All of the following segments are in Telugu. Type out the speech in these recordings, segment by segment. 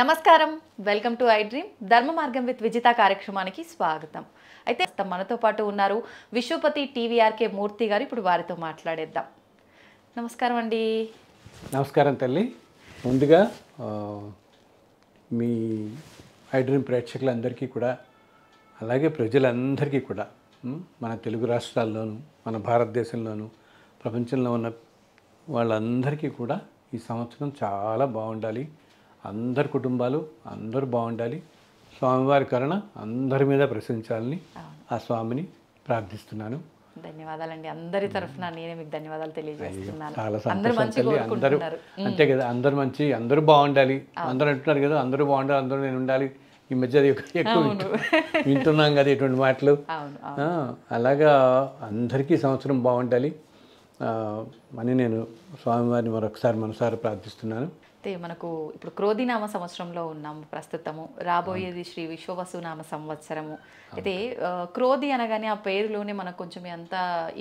నమస్కారం, వెల్కమ్ టు ఐ డ్రీమ్ ధర్మ మార్గం విత్ విజిత కార్యక్రమానికి స్వాగతం. అయితే మనతో పాటు ఉన్నారు విశ్వపతి టీవీఆర్కే మూర్తి గారు. ఇప్పుడు వారితో మాట్లాడేద్దాం. నమస్కారం అండి. నమస్కారం తల్లి. ముందుగా మీ ఐ డ్రీమ్ ప్రేక్షకులందరికీ కూడా, అలాగే ప్రజలందరికీ కూడా, మన తెలుగు రాష్ట్రాల్లోనూ మన భారతదేశంలోనూ ప్రపంచంలో ఉన్న వాళ్ళందరికీ కూడా ఈ సంవత్సరం చాలా బాగుండాలి. అందరి కుటుంబాలు అందరూ బాగుండాలి. స్వామివారి కరుణ అందరి మీద ప్రశంసాలని ఆ స్వామిని ప్రార్థిస్తున్నాను. ధన్యవాదాలండి. అందరి తరఫున నేనే మీకు ధన్యవాదాలు తెలియజేస్తున్నాను. చాలా సంతోషం తల్లి. అందరూ అంతే కదా, అందరు మంచి, అందరూ బాగుండాలి. అందరూ అంటున్నారు కదా, అందరూ బాగుండాలి, అందరూ నేను ఉండాలి. ఈ మధ్య ఎక్కువ వింటున్నాం కదా ఇటువంటి మాటలు. అలాగా అందరికీ సంవత్సరం బాగుండాలి అని నేను స్వామివారిని మరొకసారి మనసారా ప్రార్థిస్తున్నాను. అయితే మనకు ఇప్పుడు క్రోధినామ సంవత్సరంలో ఉన్నాము ప్రస్తుతము. రాబోయేది శ్రీ విశ్వవసునామ సంవత్సరము. అయితే క్రోధి అనగానే ఆ పేరులోనే మనకు కొంచెం ఎంత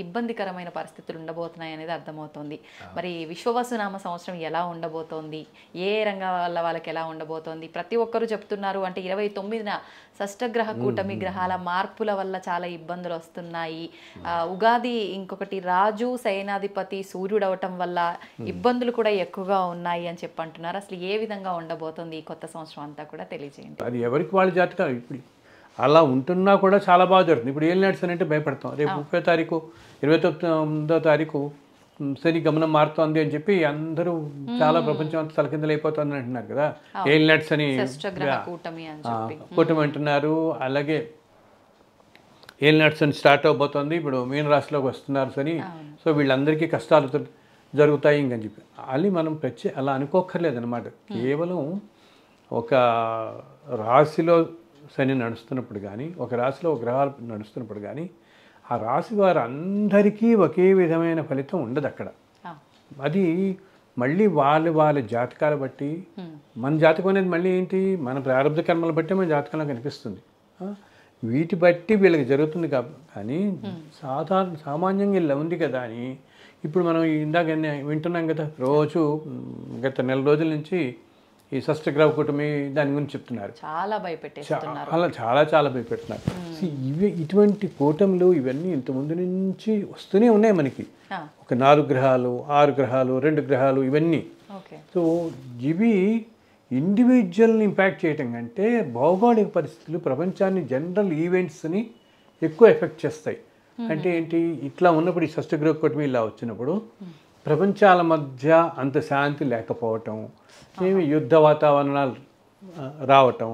ఇబ్బందికరమైన పరిస్థితులు ఉండబోతున్నాయి అనేది అర్థమవుతుంది. మరి విశ్వవసునామ సంవత్సరం ఎలా ఉండబోతోంది, ఏ రంగాల వాళ్ళకి ఎలా ఉండబోతోంది? ప్రతి ఒక్కరూ చెప్తున్నారు అంటే 29న షష్టగ్రహ కూటమి గ్రహాల మార్పుల వల్ల చాలా ఇబ్బందులు వస్తున్నాయి. ఉగాది ఇంకొకటి రాజు సేనాధిపతి సూర్యుడు అవటం వల్ల ఇబ్బందులు కూడా ఎక్కువగా ఉన్నాయి అని చెప్పంటున్నారు. అసలు ఏ విధంగా ఉండబోతుంది ఈ కొత్త సంవత్సరం అంతా కూడా తెలియజేయండి. అది ఎవరికి వాళ్ళ జాతకం. ఇప్పుడు అలా ఉంటున్నా కూడా చాలా బాగా జరుగుతుంది. ఇప్పుడు ఏం నడిచి అంటే భయపడతాం. రేపు 30వ తారీఖు 29వ తారీఖు శని గమనం మారుతోంది అని చెప్పి అందరూ చాలా ప్రపంచం అంతా తలకిందలు అయిపోతుంది అంటున్నారు కదా. ఏం నట్స్ అని కూటమి అంటున్నారు. అలాగే ఏం నట్స్ అని స్టార్ట్ అవబోతోంది. ఇప్పుడు మీన రాశిలోకి వస్తున్నారు శని. సో వీళ్ళందరికీ కష్టాలు జరుగుతాయి ఇంకని చెప్పి అది మనం అలా అనుకోక్కర్లేదన్నమాట. కేవలం ఒక రాశిలో శని నడుస్తున్నప్పుడు కానీ, ఒక రాశిలో గ్రహాలు నడుస్తున్నప్పుడు కానీ ఆ రాశి వారు అందరికీ ఒకే విధమైన ఫలితం ఉండదు అక్కడ. అది మళ్ళీ వాళ్ళ జాతకాలు బట్టి, మన జాతకం అనేది మళ్ళీ ఏంటి, మన ప్రారంభ కర్మలు బట్టి మన జాతకంలో కనిపిస్తుంది. వీటి బట్టి వీళ్ళకి జరుగుతుంది కానీ సామాన్యంగా ఇలా ఉంది కదా అని ఇప్పుడు మనం ఇందాక వింటున్నాం కదా, రోజు గత నెల రోజుల నుంచి ఈ షష్టగ్రహ కూటమి దాని గురించి చెప్తున్నారు. చాలా భయపెట్టేస్తున్నారు. చాలా భయపెడుతున్నారు. ఇటువంటి కూటములు ఇవన్నీ ఇంతకుముందు నుంచి వస్తూనే ఉన్నాయి మనకి. ఒక 4 గ్రహాలు 6 గ్రహాలు 2 గ్రహాలు ఇవన్నీ. సో ఇవి ఇండివిజువల్ని ఇంపాక్ట్ చేయటం కంటే భౌగోళిక పరిస్థితులు ప్రపంచాన్ని జనరల్ ఈవెంట్స్ని ఎక్కువ ఎఫెక్ట్ చేస్తాయి. అంటే ఏంటి, ఇట్లా ఉన్నప్పుడు ఈ షష్టగ్రహ కూటమి ఇలా వచ్చినప్పుడు ప్రపంచాల మధ్య అంత శాంతి లేకపోవటం, ఏమి యుద్ధ వాతావరణాలు రావటం,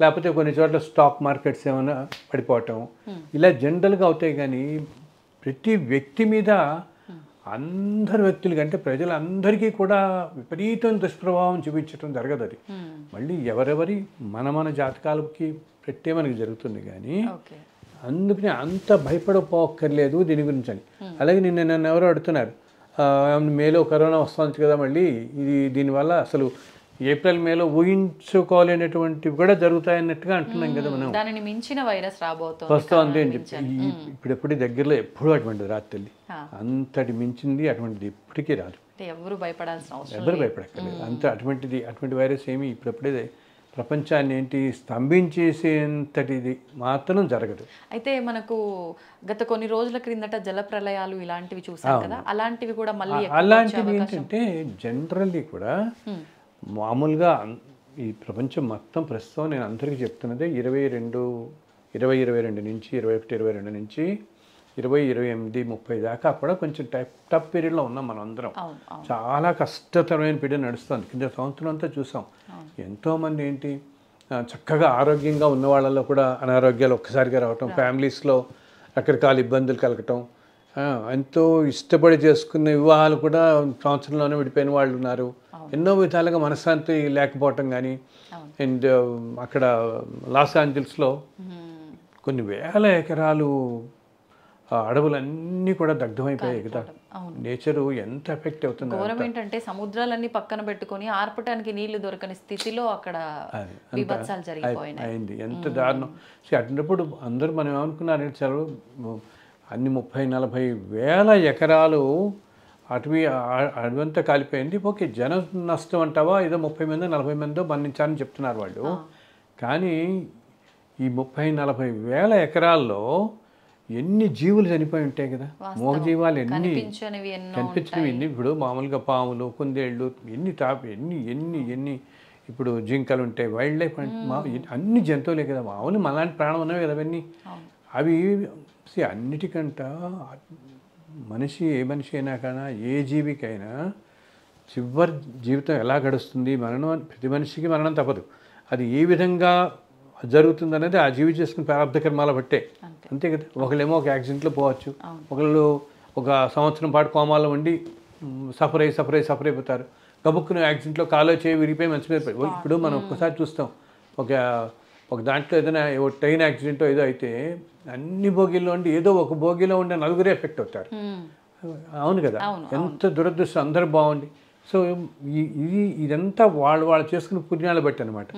లేకపోతే కొన్ని చోట్ల స్టాక్ మార్కెట్స్ ఏమైనా పడిపోవటం, ఇలా జనరల్గా అవుతాయి. కానీ ప్రతి వ్యక్తి మీద అందరి వ్యక్తులకి అంటే ప్రజలందరికీ కూడా విపరీతం దుష్ప్రభావం చూపించడం జరగదు. అది మళ్ళీ ఎవరెవరి మన జాతకాలకి పెట్టే మనకి జరుగుతుంది. కానీ అందుకని అంత భయపడపోక్కర్లేదు దీని గురించి అని. అలాగే నన్ను ఎవరో అడుగుతున్నారు, మేలో కరోనా వస్తుంది కదా మళ్ళీ, ఇది దీనివల్ల అసలు ఏప్రిల్ మేలో ఊహించుకోలేనటువంటివి కూడా జరుగుతాయన్నట్టుగా అంటున్నాం కదా మనం. దానిని మించిన వైరస్ వస్తుంది అని చెప్పి ఇప్పుడెప్పుడు దగ్గరలో ఎప్పుడూ అటువంటిది రాదు తల్లి. అంతటి మించింది అటువంటిది ఎప్పటికీ రాదు. ఎవరు భయపడాల్సిన అవసరం, ఎవరు భయపడక్కర్లేదు. అటువంటి వైరస్ ఏమి ఇప్పుడప్పుడే ప్రపంచాన్ని ఏంటి స్తంభించేసేంతటిది మాత్రం జరగదు. అయితే మనకు గత కొన్ని రోజుల క్రిందట జల ప్రళయాలు ఇలాంటివి చూసాం కదా, అలాంటివి కూడా మళ్ళీ అలాంటివి ఏంటంటే జనరల్లీ కూడా మామూలుగా ఈ ప్రపంచం మొత్తం ప్రస్తుతం నేను అందరికీ చెప్తున్నదే 2022 నుంచి 21-22 నుంచి 2028-30 దాకా కూడా కొంచెం టఫ్ పీరియడ్లో ఉన్నాం మనం అందరం. చాలా కష్టతరమైన పీరియడ్ నడుస్తుంది. కింద సంవత్సరం అంతా చూసాం. ఎంతోమంది ఏంటి చక్కగా ఆరోగ్యంగా ఉన్న వాళ్ళలో కూడా అనారోగ్యాలు ఒక్కసారిగా రావటం, ఫ్యామిలీస్లో రకరకాల ఇబ్బందులు కలగటం, ఎంతో ఇష్టపడి చేసుకున్న వివాహాలు కూడా సంవత్సరంలోనే విడిపోయిన వాళ్ళు ఉన్నారు. ఎన్నో విధాలుగా మనశ్శాంతి లేకపోవటం కానీ. అండ్ అక్కడ లాస్ ఏంజల్స్లో కొన్ని వేల ఎకరాలు అడవులన్నీ కూడా దగ్ధమైపోయాయి కదా. నేచరు ఎంత ఎఫెక్ట్ అవుతుంది. గవర్నమెంట్ అంటే సముద్రాలన్నీ పక్కన పెట్టుకొని ఆర్పటానికి నీళ్లు దొరకని స్థితిలో అక్కడ విభత్సాలు జరిగిపోయినాయి. ఎంత దారుణం. అటున్నప్పుడు అందరూ మనం ఏమనుకున్నారంటే అన్ని 30-40 వేల ఎకరాలు అడవంతా కాలిపోయింది. ఓకే, జన నష్టం అంటావా, ఏదో 30 మంది 40 మందో మరణించారని చెప్తున్నారు వాళ్ళు. కానీ ఈ 30-40 వేల ఎకరాల్లో ఎన్ని జీవులు చనిపోయి ఉంటాయి కదా, మూగజీవాలు ఎన్ని కనిపించినవి ఎన్ని. ఇప్పుడు మామూలుగా పాములు, కుందేళ్ళు ఎన్ని ఇప్పుడు జింకలు ఉంటాయి, వైల్డ్ లైఫ్ అన్ని జంతువులే కదా, మామూలు మనలాంటి ప్రాణం ఉన్నవి కదా అవన్నీ. అవి అన్నిటికంట ఏ మనిషి అయినా కానీ ఏ జీవికైనా చివరి జీవితం ఎలా గడుస్తుంది, మరణం ప్రతి మనిషికి మరణం తప్పదు. అది ఏ విధంగా జరుగుతుంది అనేది ఆ జీవి చేసుకుని ప్రారంభ కర్మాల బట్టే, అంతే కదా. ఒకళ్ళేమో ఒక యాక్సిడెంట్లో పోవచ్చు, ఒకళ్ళు ఒక సంవత్సరం పాటు కోమాలో ఉండి సఫర్ అయిపోతారు. గబుక్కున యాక్సిడెంట్లో కాలో చేయి విరిగిపోయి మంచి మీద ఇప్పుడు మనం ఒక్కసారి చూస్తాం, ఒక దాంట్లో ఏదైనా ట్రైన్ యాక్సిడెంట్ ఏదో అయితే అన్ని బోగీల్లో ఉండి ఏదో ఒక బోగీలో ఉండే నలుగురే ఎఫెక్ట్ అవుతారు. అవును కదా, ఎంత దురదృష్టం. అందరూ బాగుండి. సో ఇదంతా వాళ్ళు చేసుకున్న పుణ్యాలు బట్టి అనమాట.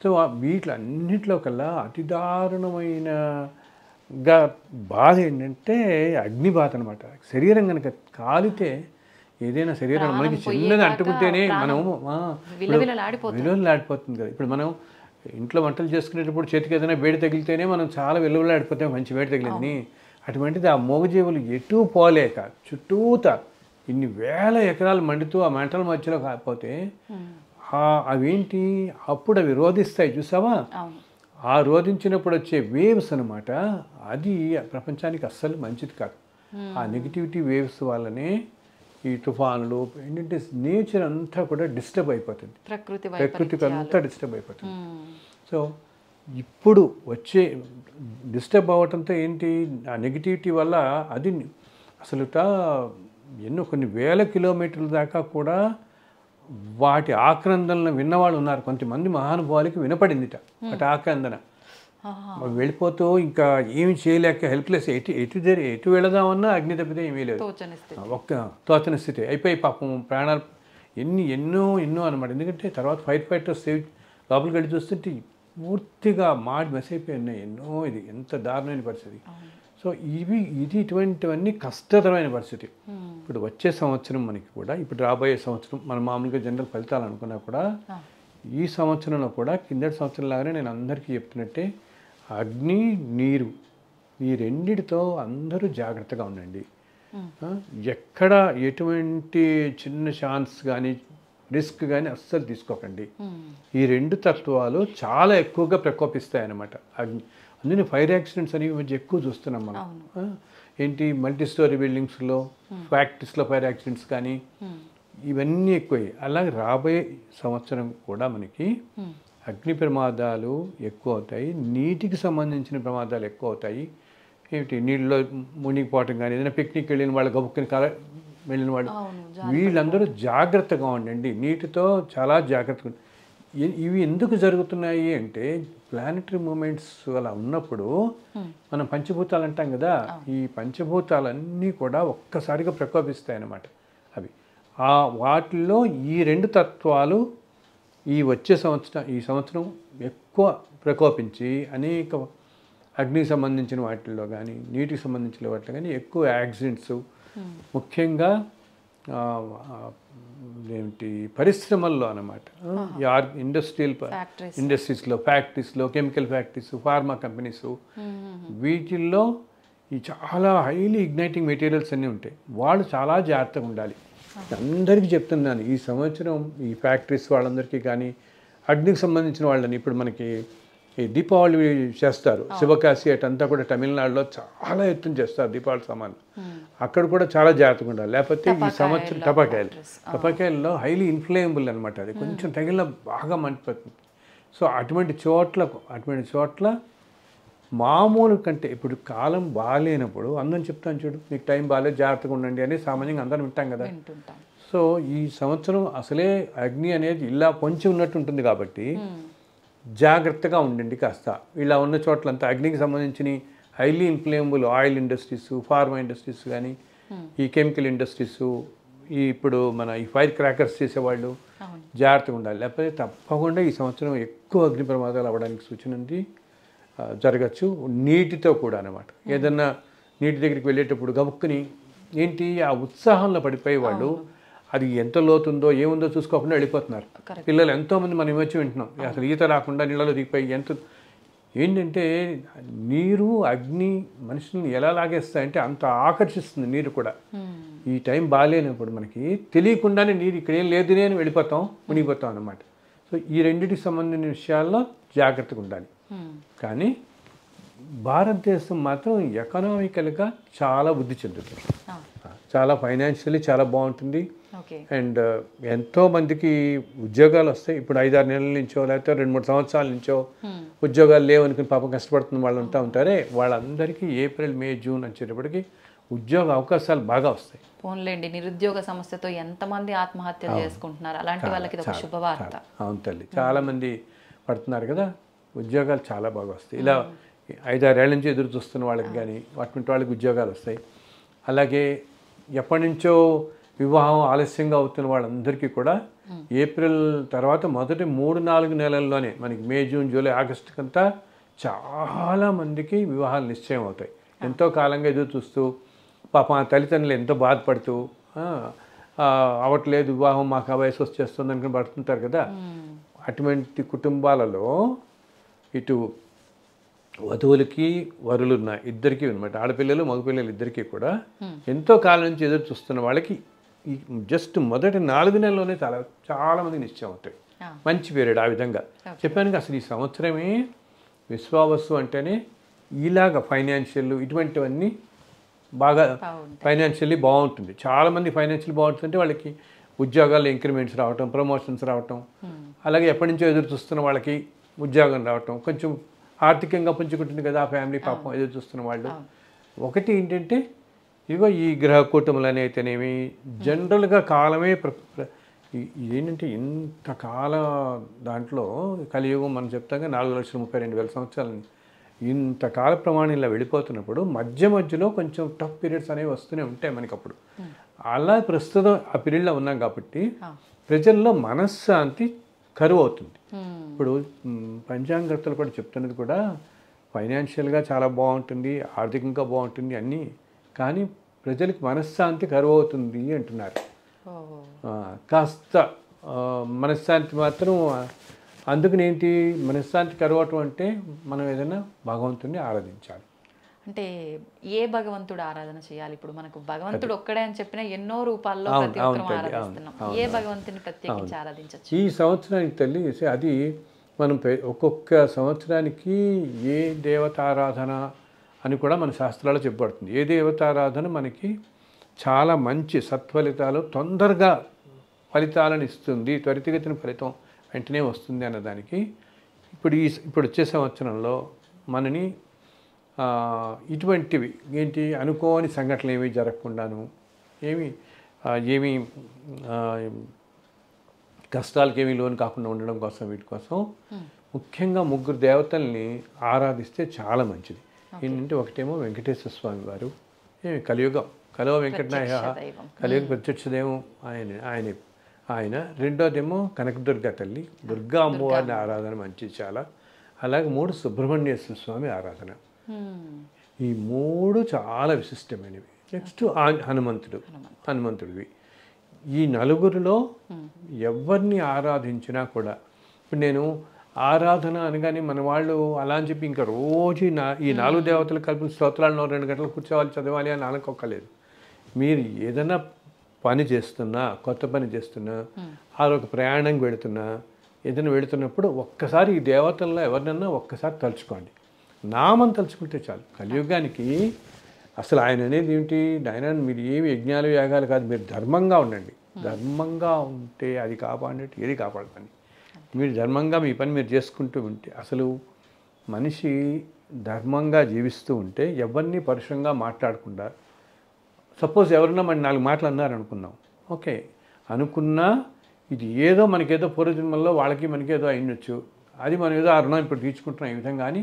సో వీటిలన్నింటిలో కల్లా అతి దారుణమైనగా బాధ ఏంటంటే అగ్ని బాధ అనమాట. శరీరం కనుక కాలితే ఏదైనా శరీరం మనకి చిన్నది అంటుకుంటేనే మనము విలువలాడిపోతుంది కదా. ఇప్పుడు మనం ఇంట్లో వంటలు చేసుకునేటప్పుడు చేతికి ఏదైనా వేడి తగిలితేనే మనం చాలా విలువలాడిపోతాం, మంచి వేడి తగిలిందని. అటువంటిది ఆ మూగజీవులు ఎటూ పోలేక చుట్టూత ఇన్ని వేల ఎకరాలు మండుతూ ఆ మంటల మధ్యలో కాకపోతే అవేంటి, అప్పుడు అవి రోధిస్తాయి చూసావా, ఆ రోధించినప్పుడు వచ్చే వేవ్స్ అనమాట. అది ప్రపంచానికి అస్సలు మంచిది కాదు. ఆ నెగిటివిటీ వేవ్స్ వల్లనే ఈ తుఫానులు ఏంటంటే నేచర్ అంతా కూడా డిస్టర్బ్ అయిపోతుంది, ప్రకృతికి అంతా డిస్టర్బ్ అయిపోతుంది. సో ఇప్పుడు వచ్చే డిస్టర్బ్ అవ్వటంతో ఏంటి, ఆ నెగిటివిటీ వల్ల అది అసలు కొన్ని వేల కిలోమీటర్ల దాకా కూడా వాటి ఆక్రందనలను విన్నవాళ్ళు ఉన్నారు. కొంతమంది మహానుభావులకి వినపడిందిట వాటి ఆక్రందన. వెళ్ళిపోతూ ఇంకా ఏమి చేయలేక హెల్ప్లెస్, ఎటు వెళదామన్నా అగ్ని తప్పితే ఏమీ లేదు, ఒక్క తోచని స్థితి అయిపోయి పాపం ప్రాణాలు ఎన్నో అనమాట. ఎందుకంటే తర్వాత ఫైర్ ఫైటర్స్ లోపలికి వెళ్ళి చూస్తుంటే పూర్తిగా మెస్ అయిపోయి ఉన్నాయి ఎన్నో. ఇది ఎంత దారుణమైన పరిస్థితి. సో ఇటువంటివన్నీ కష్టతరమైన పరిస్థితి. ఇప్పుడు వచ్చే సంవత్సరం మనకి కూడా, ఇప్పుడు రాబోయే సంవత్సరం మనం మామూలుగా జనరల్ ఫలితాలు అనుకున్నా కూడా ఈ సంవత్సరంలో కూడా కిందటి సంవత్సరం లాగానే నేను అందరికీ చెప్తున్నట్టే అగ్ని నీరు ఈ రెండిటితో అందరూ జాగ్రత్తగా ఉండండి. ఎక్కడ ఎటువంటి చిన్న ఛాన్స్ కానీ రిస్క్ కానీ అస్సలు తీసుకోకండి. ఈ రెండు తత్వాలు చాలా ఎక్కువగా ప్రకోపిస్తాయన్నమాట. అందుకని ఫైర్ యాక్సిడెంట్స్ అనేవి మధ్య ఎక్కువ చూస్తున్నాం మనం. ఏంటి మల్టీ స్టోరీ బిల్డింగ్స్లో ఫ్యాక్టరీస్లో ఫైర్ యాక్సిడెంట్స్ కానీ ఇవన్నీ ఎక్కువయ్యాయి. అలాగే రాబోయే సంవత్సరం కూడా మనకి అగ్ని ప్రమాదాలు ఎక్కువ అవుతాయి, నీటికి సంబంధించిన ప్రమాదాలు ఎక్కువ అవుతాయి. ఏమిటి నీళ్ళలో మునిగిపోవటం కానీ, ఏదైనా పిక్నిక్ వెళ్ళిన వాళ్ళు గబుక్కుని వెళ్ళిన వాళ్ళు వీళ్ళందరూ జాగ్రత్తగా ఉండండి. నీటితో చాలా జాగ్రత్తగా. ఇవి ఎందుకు జరుగుతున్నాయి అంటే ప్లానెటరీ మూమెంట్స్ అలా ఉన్నప్పుడు మనం పంచభూతాలు అంటాం కదా, ఈ పంచభూతాలన్నీ కూడా ఒక్కసారిగా ప్రకోపిస్తాయి అన్నమాట. అవి వాటిల్లో ఈ రెండు తత్వాలు ఈ సంవత్సరం ఎక్కువ ప్రకోపించి అనేక అగ్నికి సంబంధించిన వాటిల్లో కానీ నీటికి సంబంధించిన వాటిలో కానీ ఎక్కువ యాక్సిడెంట్స్, ముఖ్యంగా పరిశ్రమల్లో అన్నమాట. ఇండస్ట్రీస్లో ఫ్యాక్టరీస్లో కెమికల్ ఫ్యాక్టరీస్, ఫార్మా కంపెనీస్, వీటిల్లో ఈ చాలా హైలీ ఇగ్నైటింగ్ మెటీరియల్స్ అన్నీ ఉంటాయి. వాళ్ళు చాలా జాగ్రత్తగా ఉండాలి. అందరికీ చెప్తున్నాను, ఈ సంవత్సరం ఈ ఫ్యాక్టరీస్ వాళ్ళందరికీ కానీ అగ్నికి సంబంధించిన వాళ్ళని ఇప్పుడు మనకి ఈ దీపావళి చేస్తారు, శివకాశి అటంతా కూడా తమిళనాడులో చాలా ఎత్తున చేస్తారు దీపావళి సామాన్లు. అక్కడ కూడా చాలా జాగ్రత్తగా ఉండాలి. లేకపోతే ఈ సంవత్సరం టపాకాయల్లో హైలీ ఇన్ఫ్లేమబుల్ అనమాట. అది కొంచెం తగిలిన బాగా మండిపోతుంది. సో అటువంటి చోట్ల మామూలు కంటే ఇప్పుడు కాలం బాగాలేనప్పుడు అందరం చెప్తాను, చూడు మీకు టైం బాగాలేదు జాగ్రత్తగా ఉండండి అని సామాన్యంగా అందరం వింటాం కదా. సో ఈ సంవత్సరం అసలే అగ్ని అనేది ఇలా కొంచెం ఉన్నట్టు ఉంటుంది కాబట్టి జాగ్రత్తగా ఉండండి కాస్త. ఇలా ఉన్న చోట్లంతా అగ్నికి సంబంధించిన highly inflammable oil industries, pharma industries కానీ ఈ కెమికల్ ఇండస్ట్రీస్, ఇప్పుడు మన ఈ ఫైర్ క్రాకర్స్ చేసేవాళ్ళు జాగ్రత్తగా ఉండాలి. లేకపోతే తప్పకుండా ఈ సంవత్సరం ఎక్కువ అగ్ని ప్రమాదాలు అవ్వడానికి సూచన ఉంది, జరగచ్చు. నీటితో కూడా అనమాట. ఏదన్నా నీటి దగ్గరికి వెళ్ళేటప్పుడు గబుక్కుని ఏంటి ఆ ఉత్సాహంలో పడిపోయి వాళ్ళు అది ఎంత లోతుందో ఏముందో చూసుకోకుండా వెళ్ళిపోతున్నారు. పిల్లలు ఎంతోమంది మనం వచ్చి వింటున్నాం అసలు ఈత రాకుండా నీళ్ళలో దిగిపోయి ఎంత ఏంటంటే నీరు అగ్ని మనుషుల్ని ఎలా లాగేస్తాయంటే అంత ఆకర్షిస్తుంది నీరు కూడా. ఈ టైం బాగాలేనప్పుడు మనకి తెలియకుండానే నీరు ఇక్కడ ఏం లేదునే అని వెళ్ళిపోతాం, మునిగిపోతాం అన్నమాట. సో ఈ రెండింటికి సంబంధించిన విషయాల్లో జాగ్రత్తగా ఉండాలి. కానీ భారతదేశం మాత్రం ఎకనామికల్గా చాలా వృద్ధి చెందుతుంది, చాలా ఫైనాన్షియల్లీ చాలా బాగుంటుంది. అండ్ ఎంతోమందికి ఉద్యోగాలు వస్తాయి. ఇప్పుడు 5-6 నెలల నుంచో లేకపోతే 2-3 సంవత్సరాల నుంచో ఉద్యోగాలు లేవనుకుని పాపం కష్టపడుతున్న వాళ్ళు ఉంటారే, వాళ్ళందరికీ ఏప్రిల్ మే జూన్ వచ్చేటప్పటికి ఉద్యోగ అవకాశాలు బాగా వస్తాయి. పోన్లేండి, నిరుద్యోగ సమస్యతో ఎంతమంది ఆత్మహత్యలు చేసుకుంటున్నారు, అలాంటి వాళ్ళకి ఇది ఒక శుభవార్త. అవును తల్లి, చాలామంది పడుతున్నారు కదా, ఉద్యోగాలు చాలా బాగా వస్తాయి. ఇలా 5-6 ఏళ్ళ నుంచి ఎదురు చూస్తున్న వాళ్ళకి కానీ అటువంటి వాళ్ళకి ఉద్యోగాలు వస్తాయి. అలాగే ఎప్పటి నుంచో వివాహం ఆలస్యంగా అవుతున్న వాళ్ళందరికీ కూడా ఏప్రిల్ తర్వాత మొదటి 3-4 నెలల్లోనే మనకి మే జూన్ జూలై ఆగస్టుకంతా చాలామందికి వివాహాలు నిశ్చయం అవుతాయి. ఎంతో కాలంగా ఎదురు చూస్తూ పాపం ఆ తల్లిదండ్రులు ఎంతో బాధపడుతూ అవట్లేదు వివాహం, మాకు ఆ వయసు వచ్చేస్తుంది అనుకుని పడుతుంటారు కదా. అటువంటి కుటుంబాలలో ఇటు వధువులకి వరులున్న ఇద్దరికీ అనమాట, ఆడపిల్లలు మగపిల్లలు ఇద్దరికీ కూడా ఎంతో కాలం నుంచి ఎదురు చూస్తున్న వాళ్ళకి ఈ జస్ట్ మొదటి 4 నెలల్లోనే చాలామంది నిశ్చయం అవుతాయి. మంచి పీరియడ్. ఆ విధంగా చెప్పాను. అసలు ఈ సంవత్సరమే విశ్వావసు అంటేనే ఇలాగ ఫైనాన్షియల్ ఇటువంటివన్నీ బాగా ఫైనాన్షియల్లీ బాగుంటుంది. చాలామంది ఫైనాన్షియల్ బాగుంటుందంటే వాళ్ళకి ఉద్యోగాల్లో ఇంక్రిమెంట్స్ రావటం, ప్రమోషన్స్ రావటం, అలాగే ఎప్పటి నుంచో ఎదురు చూస్తున్న వాళ్ళకి ఉద్యోగం రావటం, కొంచెం ఆర్థికంగా పుంజుకుంటుంది కదా ఆ ఫ్యామిలీ పాపం ఎదురు చూస్తున్న వాళ్ళు. ఒకటి ఏంటంటే ఇదిగో ఈ గ్రహ కూటములు అయితేనేమి జనరల్గా కాలమే ఏంటంటే ఇంతకాల దాంట్లో కలియుగం మనం చెప్తాగా 4,32,000 సంవత్సరాలని ఇంతకాల ప్రమాణం ఇలా వెళ్ళిపోతున్నప్పుడు మధ్య మధ్యలో కొంచెం టఫ్ పీరియడ్స్ అనేవి వస్తూనే ఉంటాయి మనకి. అప్పుడు అలా ప్రస్తుతం ఆ పీరియడ్లో ఉన్నాం కాబట్టి ప్రజల్లో మనశ్శాంతి కరువు అవుతుంది. ఇప్పుడు పంచాంగకర్తలు కూడా చెప్తున్నది కూడా ఫైనాన్షియల్గా చాలా బాగుంటుంది, ఆర్థికంగా బాగుంటుంది అన్నీ, కానీ ప్రజలకు మనశ్శాంతి కరువు అవుతుంది అంటున్నారు. కాస్త మనశ్శాంతి మాత్రం అందుకని ఏంటి మనశ్శాంతి కరువటం అంటే మనం ఏదైనా భగవంతుడిని ఆరాధించాలి. అంటే ఏ భగవంతుడు ఆరాధన చేయాలి? ఇప్పుడు మనకు భగవంతుడు ఒక్కడే అని చెప్పినా ఎన్నో రూపాల్లో ప్రతి ఒక్కరు ఆరాధిస్తున్నాం. ఏ భగవంతుని ప్రత్యేకించి ఆరాధించవచ్చు? ఈ సంవత్సరానికి తల్లి అది మనం ఒక్కొక్క సంవత్సరానికి ఏ దేవతారాధన అని కూడా మన శాస్త్రాల్లో చెప్పబడుతుంది. ఏ దేవతారాధన మనకి చాలా మంచి సత్ఫలితాలు, తొందరగా ఫలితాలను ఇస్తుంది, త్వరితగతిన ఫలితం వెంటనే వస్తుంది అన్నదానికి ఇప్పుడు వచ్చే సంవత్సరంలో మనని ఇటువంటివి ఏంటి అనుకోని సంఘటనలు ఏమీ జరగకుండాను, ఏమీ కష్టాలకి ఏమీ లోను కాకుండా ఉండడం కోసం వీటి కోసం ముఖ్యంగా 3 దేవతల్ని ఆరాధిస్తే చాలా మంచిది. ఏంటంటే ఒకటేమో వెంకటేశ్వర స్వామి వారు, కలో వెంకటనాయ కలియుగ ప్రత్యక్ష దైవం ఆయన. రెండోదేమో కనకదుర్గ తల్లి, దుర్గా అమ్మవారిని ఆరాధన మంచిది చాలా. అలాగే 3 సుబ్రహ్మణ్యేశ్వర స్వామి ఆరాధన. ఈ 3 చాలా విశిష్టమైనవి. నెక్స్ట్ హనుమంతుడివి. ఈ 4లో ఎవరిని ఆరాధించినా కూడా, ఇప్పుడు నేను ఆరాధన అనగానే మన వాళ్ళు అలా అని చెప్పి ఇంకా రోజు ఈ 4 దేవతలు కలిపి స్తోత్రాలను 2 గంటలు కూర్చోవాలి చదవాలి అని అనుకోకలేదు. మీరు ఏదైనా పని చేస్తున్నా, కొత్త పని చేస్తున్నా, ఒక ప్రయాణంకి వెళుతున్నా, ఏదైనా వెళుతున్నప్పుడు ఒక్కసారి ఈ దేవతల్లో ఎవరినన్నా ఒక్కసారి తలుచుకోండి. నామం తలుచుకుంటే చాలు. కలియుగానికి అసలు ఆయన అనేది ఏంటి, ఆయన మీరు ఏమి యజ్ఞాలు యాగాలు కాదు, మీరు ధర్మంగా ఉండండి. ధర్మంగా ఉంటే అది కాపాడినట్టు ఏది కాపాడుతుంది. మీరు ధర్మంగా మీ పని మీరు చేసుకుంటూ ఉంటే, అసలు మనిషి ధర్మంగా జీవిస్తూ ఉంటే ఎవరిని పరుషంగా మాట్లాడకుండా, సపోజ్ ఎవరన్నా మన 4 మాటలు అన్నారు అనుకున్నాం, ఓకే అనుకున్నా ఇది ఏదో మనకేదో పూర్వజన్మల్లో వాళ్ళకి మనకేదో అయినొచ్చు, అది మనం ఏదో ఆ రుణం ఇప్పుడు తీర్చుకుంటున్నాం ఈ విధంగా. కానీ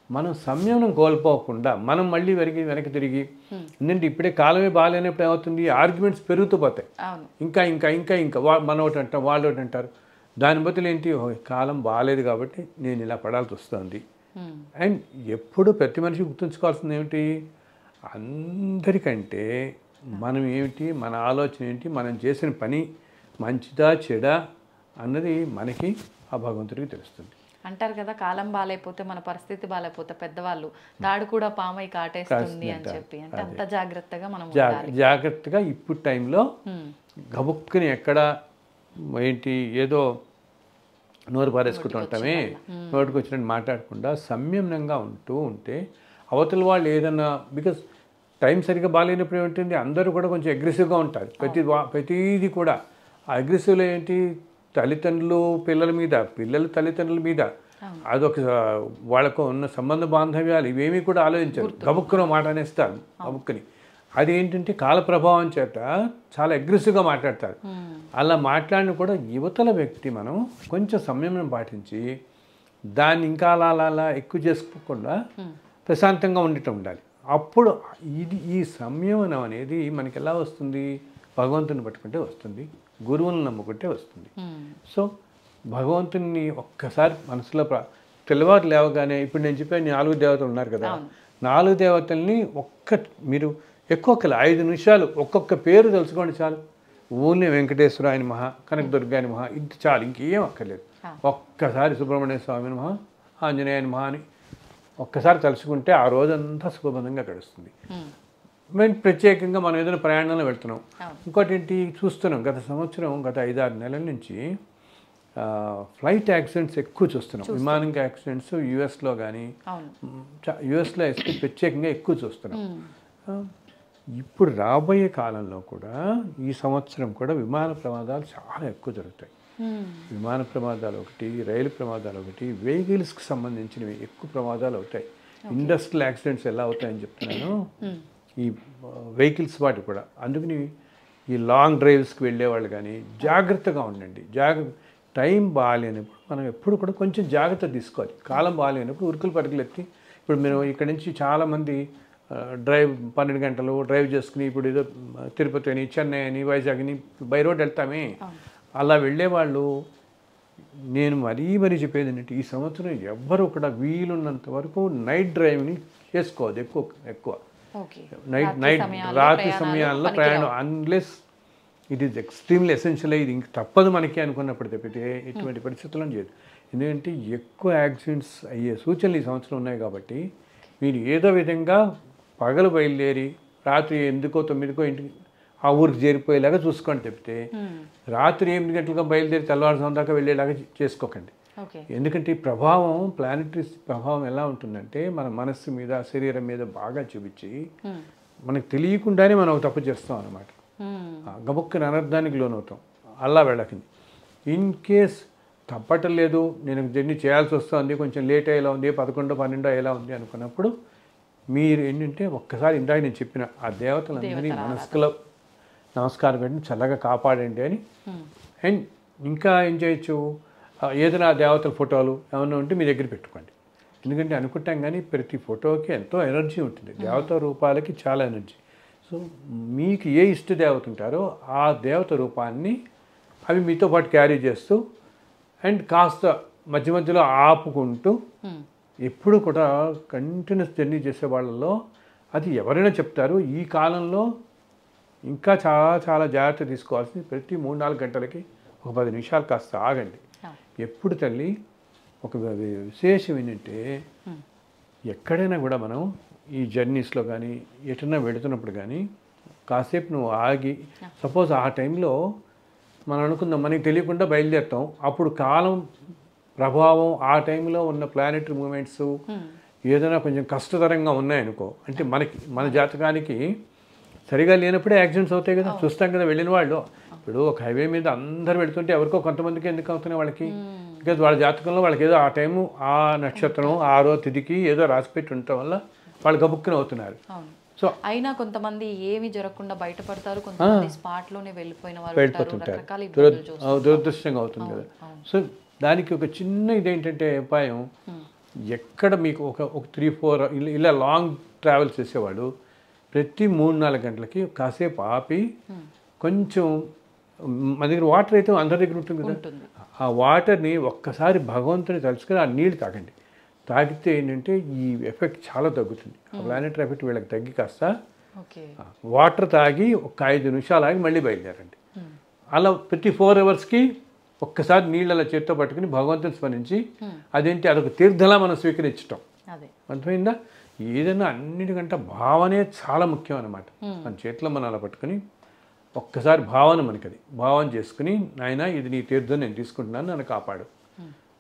మనం సంయమనం కోల్పోకుండా మనం మళ్ళీ వెనక్కి తిరిగి, ఎందుకంటే ఇప్పుడే కాలమే బాగాలేనప్పుడు ఏమవుతుంది, ఆర్గ్యుమెంట్స్ పెరుగుతూ పోతాయి. ఇంకా ఇంకా ఇంకా ఇంకా మన ఒకటి అంటాం, వాళ్ళు ఒకటి అంటారు. దాని బదులు ఏంటి, కాలం బాగాలేదు కాబట్టి నేను ఇలా పడాల్సి వస్తుంది. అండ్ ఎప్పుడు ప్రతి మనిషి గుర్తుంచుకోవాల్సింది ఏమిటి, అందరికంటే మనం ఏమిటి, మన ఆలోచన ఏంటి, మనం చేసిన పని మంచిదా చెడా అన్నది మనకి ఆ భగవంతుడికి తెలుస్తుంది. అంటారు కదా, కాలం బాగాలేకపోతే మన పరిస్థితి బాగాలేకపోతే పెద్దవాళ్ళు తాడు కూడా పామై కాటేస్తుంది అని చెప్పి, అంటే అంత జాగ్రత్తగా మనం జాగ్రత్తగా ఇప్పుడు టైంలో గబుక్కుని ఎక్కడ ఏంటి ఏదో నోరు పారేసుకుంటూ ఉంటామే, నోటికి వచ్చినట్టు మాట్లాడకుండా సంయమనంగా ఉంటే అవతల వాళ్ళు ఏదన్నా, బికాస్ టైం సరిగ్గా బాగాలేనప్పుడు ఏమిటండి అందరూ కూడా కొంచెం అగ్రెసివ్గా ఉంటారు. ప్రతిదీ కూడా ఆ అగ్రెసివ్లో ఏంటి, తల్లిదండ్రులు పిల్లల మీద, పిల్లలు తల్లిదండ్రుల మీద, అదొక వాళ్ళకు ఉన్న సంబంధ బాంధవ్యాలు ఇవేమీ కూడా ఆలోచించారు, గబుక్కున మాట అనేస్తారు గబుక్కుని. అది ఏంటంటే కాల ప్రభావం చేత చాలా అగ్రెసివ్గా మాట్లాడతారు. అలా మాట్లాడిన కూడా యువతల వ్యక్తి మనం కొంచెం సంయమనం పాటించి దాన్ని ఇంకా అలా ఎక్కువ చేసుకోకుండా ప్రశాంతంగా ఉండటం ఉండాలి. అప్పుడు ఈ సంయమనం అనేది మనకి ఎలా వస్తుంది, భగవంతుని పట్టుకుంటే వస్తుంది, గురువులను నమ్ముకుంటే వస్తుంది. సో భగవంతుని ఒక్కసారి మనసులో తెల్లవారు లేవగానే, ఇప్పుడు నేను చెప్పాను 4 దేవతలు ఉన్నారు కదా, 4 దేవతల్ని మీరు ఎక్కువ 5 నిమిషాలు ఒక్కొక్క పేరు తెలుసుకోండి చాలు. ఊళ్ళో వెంకటేశ్వర ఆయన మహా, కనకదుర్గ ఆయన మహా, ఇది చాలు, ఇంకేం అక్కర్లేదు. ఒక్కసారి సుబ్రహ్మణ్య స్వామి మహా, ఆంజనేయ మహా అని ఒక్కసారి తలుచుకుంటే ఆ రోజంతా సుఖబంధంగా గడుస్తుంది. మేము ప్రత్యేకంగా మనం ఏదైనా ప్రయాణంలో వెళ్తున్నాం. ఇంకోటి ఏంటి చూస్తున్నాం, గత 5-6 నెలల నుంచి ఫ్లైట్ యాక్సిడెంట్స్ ఎక్కువ చూస్తున్నాం. విమానం యాక్సిడెంట్స్ యుఎస్లో కానీ, యుఎస్లో ప్రత్యేకంగా ఎక్కువ చూస్తున్నాం. ఇప్పుడు రాబోయే కాలంలో కూడా ఈ సంవత్సరం కూడా విమాన ప్రమాదాలు చాలా ఎక్కువ జరుగుతాయి. విమాన ప్రమాదాలు ఒకటి, రైలు ప్రమాదాలు ఒకటి, వెహికల్స్కి సంబంధించినవి ఎక్కువ ప్రమాదాలు అవుతాయి. ఇండస్ట్రియల్ యాక్సిడెంట్స్ ఎలా అవుతాయని చెప్తున్నాను, ఈ వెహికల్స్ వాటి కూడా. అందుకని ఈ లాంగ్ డ్రైవ్స్కి వెళ్ళేవాళ్ళు కానీ జాగ్రత్తగా ఉండండి. టైం బాగాలేనప్పుడు మనం ఎప్పుడు కూడా కొంచెం జాగ్రత్త తీసుకోవాలి. కాలం బాగాలేనప్పుడు ఉరుకులు పరుగులు ఎత్తి, ఇప్పుడు మీరు ఇక్కడ నుంచి చాలామంది డ్రైవ్ 12 గంటలు డ్రైవ్ చేసుకుని ఇప్పుడు ఏదో తిరుపతి అని, చెన్నై అని, వైజాగ్ అని బై రోడ్ వెళ్తామే, అలా వెళ్ళేవాళ్ళు నేను మరీ చెప్పేది ఏంటంటే ఈ సంవత్సరం ఎవ్వరూ కూడా వీలున్నంత వరకు నైట్ డ్రైవ్ని చేసుకోవద్దు. ఎక్కువ రాత్రి సమయాల్లో ప్రయాణం, unless it is extremely essential. ఇది ఇంక తప్పదు మనకి అనుకున్నప్పుడు తప్పితే ఎటువంటి పరిస్థితుల్లో చేయదు. ఎందుకంటే ఎక్కువ యాక్సిడెంట్స్ అయ్యే సూచనలు ఈ సంవత్సరం ఉన్నాయి కాబట్టి మీరు ఏదో విధంగా పగలు బయలుదేరి రాత్రి 8కో 9కో ఇంటికి ఆ ఊరికి చేరిపోయేలాగా చూసుకోండి తప్పితే రాత్రి 8 గంటలుగా బయలుదేరి తెల్లవారుజాము దాకా వెళ్ళేలాగా చేసుకోకండి. ఎందుకంటే ఈ ప్రభావం, ప్లానెటరీ ప్రభావం ఎలా ఉంటుందంటే మన మనస్సు మీద, శరీరం మీద బాగా చూపించి మనకు తెలియకుండానే మనం ఒక తప్పు చేస్తాం అన్నమాట. గబుక్కుని అనర్థానికి లోనవుతాం. అలా వెళ్ళకండి. ఇన్ కేస్ తప్పటం లేదు, నేను జర్నీ చేయాల్సి వస్తుంది, కొంచెం లేట్ అయ్యేలా ఉంది, 11, 12 అయ్యేలా ఉంది అనుకున్నప్పుడు మీరు ఏంటంటే ఒక్కసారి ఇందాక నేను చెప్పిన ఆ దేవతలందరినీ మనసులో నమస్కారం పెట్టి చల్లగా కాపాడండి అని. అండ్ ఇంకా ఏం చేయొచ్చు, ఏదైనా దేవతల ఫోటోలు ఏమైనా ఉంటే మీ దగ్గర పెట్టుకోండి. ఎందుకంటే అనుకుంటాం కానీ ప్రతి ఫోటోకి ఎంతో ఎనర్జీ ఉంటుంది, దేవత రూపాలకి చాలా ఎనర్జీ. సో మీకు ఏ ఇష్ట దేవత ఉంటారో ఆ దేవత రూపాన్ని అవి మీతో పాటు క్యారీ చేస్తూ అండ్ కాస్త మధ్య మధ్యలో ఆపుకుంటూ ఎప్పుడు కూడా కంటిన్యూస్ జర్నీ చేసే వాళ్ళలో అది ఎవరైనా చెప్తారు. ఈ కాలంలో ఇంకా చాలా జాగ్రత్త తీసుకోవాల్సింది, ప్రతి 3-4 గంటలకి ఒక 10 నిమిషాలు కాస్త ఆగండి. ఎప్పుడు తల్లి ఒక విశేషం ఏంటంటే ఎక్కడైనా కూడా మనం ఈ జర్నీస్లో కానీ ఎటన్నా వెళుతున్నప్పుడు కానీ కాసేపు నువ్వు ఆగి, సపోజ్ ఆ టైంలో మనం అనుకుందాం మనకి తెలియకుండా బయలుదేరుతాం, అప్పుడు కాలం ప్రభావం ఆ టైంలో ఉన్న ప్లానెటరీ మూమెంట్స్ ఏదైనా కొంచెం కష్టతరంగా ఉన్నాయనుకో, అంటే మన జాతకానికి సరిగా లేనప్పుడే యాక్సిడెంట్స్ అవుతాయి కదా, చూస్తాం కదా వెళ్ళిన వాళ్ళు. ఇప్పుడు ఒక హైవే మీద అందరు వెళుతుంటే ఎవరికో కొంతమందికి ఎందుకు అవుతున్నాయి వాళ్ళకి, బికాజ్ వాళ్ళ జాతకంలో వాళ్ళకి ఏదో ఆ టైము ఆ నక్షత్రం ఆరో తిథికి ఏదో రాసిపెట్టి ఉండటం వల్ల వాళ్ళు గబుక్కున అవుతున్నారు. సో అయినా కొంతమంది ఏమి జరగకుండా బయటపడతారు, కొంతమంది స్పాట్లోనే వెళ్ళిపోతుంటారు, దురదృష్టంగా అవుతుంది కదా. సో దానికి ఒక చిన్న ఇదేంటంటే ఉపాయం, ఎక్కడ మీకు ఒక 3-4 ఇలా లాంగ్ ట్రావెల్స్ చేసేవాడు ప్రతి 3-4 గంటలకి కాసేపు ఆపి కొంచెం మన దగ్గర వాటర్ అయితే అందరి దగ్గర ఉంటుంది కదా, ఆ వాటర్ని ఒక్కసారి భగవంతుని తలుచుకొని ఆ నీళ్ళు తాగండి. తాగితే ఏంటంటే ఈ ఎఫెక్ట్ చాలా తగ్గుతుంది. ఆ ప్లానెటరీ ఎఫెక్ట్ వీళ్ళకి తగ్గి కాస్త ఓకే. వాటర్ తాగి ఒక 5 నిమిషాలు ఆగి మళ్ళీ బయలుదేరండి. అలా ప్రతి 4 అవర్స్కి ఒక్కసారి నీళ్ళు అలా చేత్తో పట్టుకుని భగవంతుని స్మరించి అదేంటి అదొక తీర్థలా మనం స్వీకరించటం. అర్థమైందా? ఏదైనా అన్నిటికంటే భావనే చాలా ముఖ్యం అన్నమాట. మన చేతిలో మనం అలా పట్టుకుని ఒక్కసారి భావన మనకి అది భావన చేసుకుని నాయన ఇది నీ తీర్థం నేను తీసుకుంటున్నాను నన్ను కాపాడు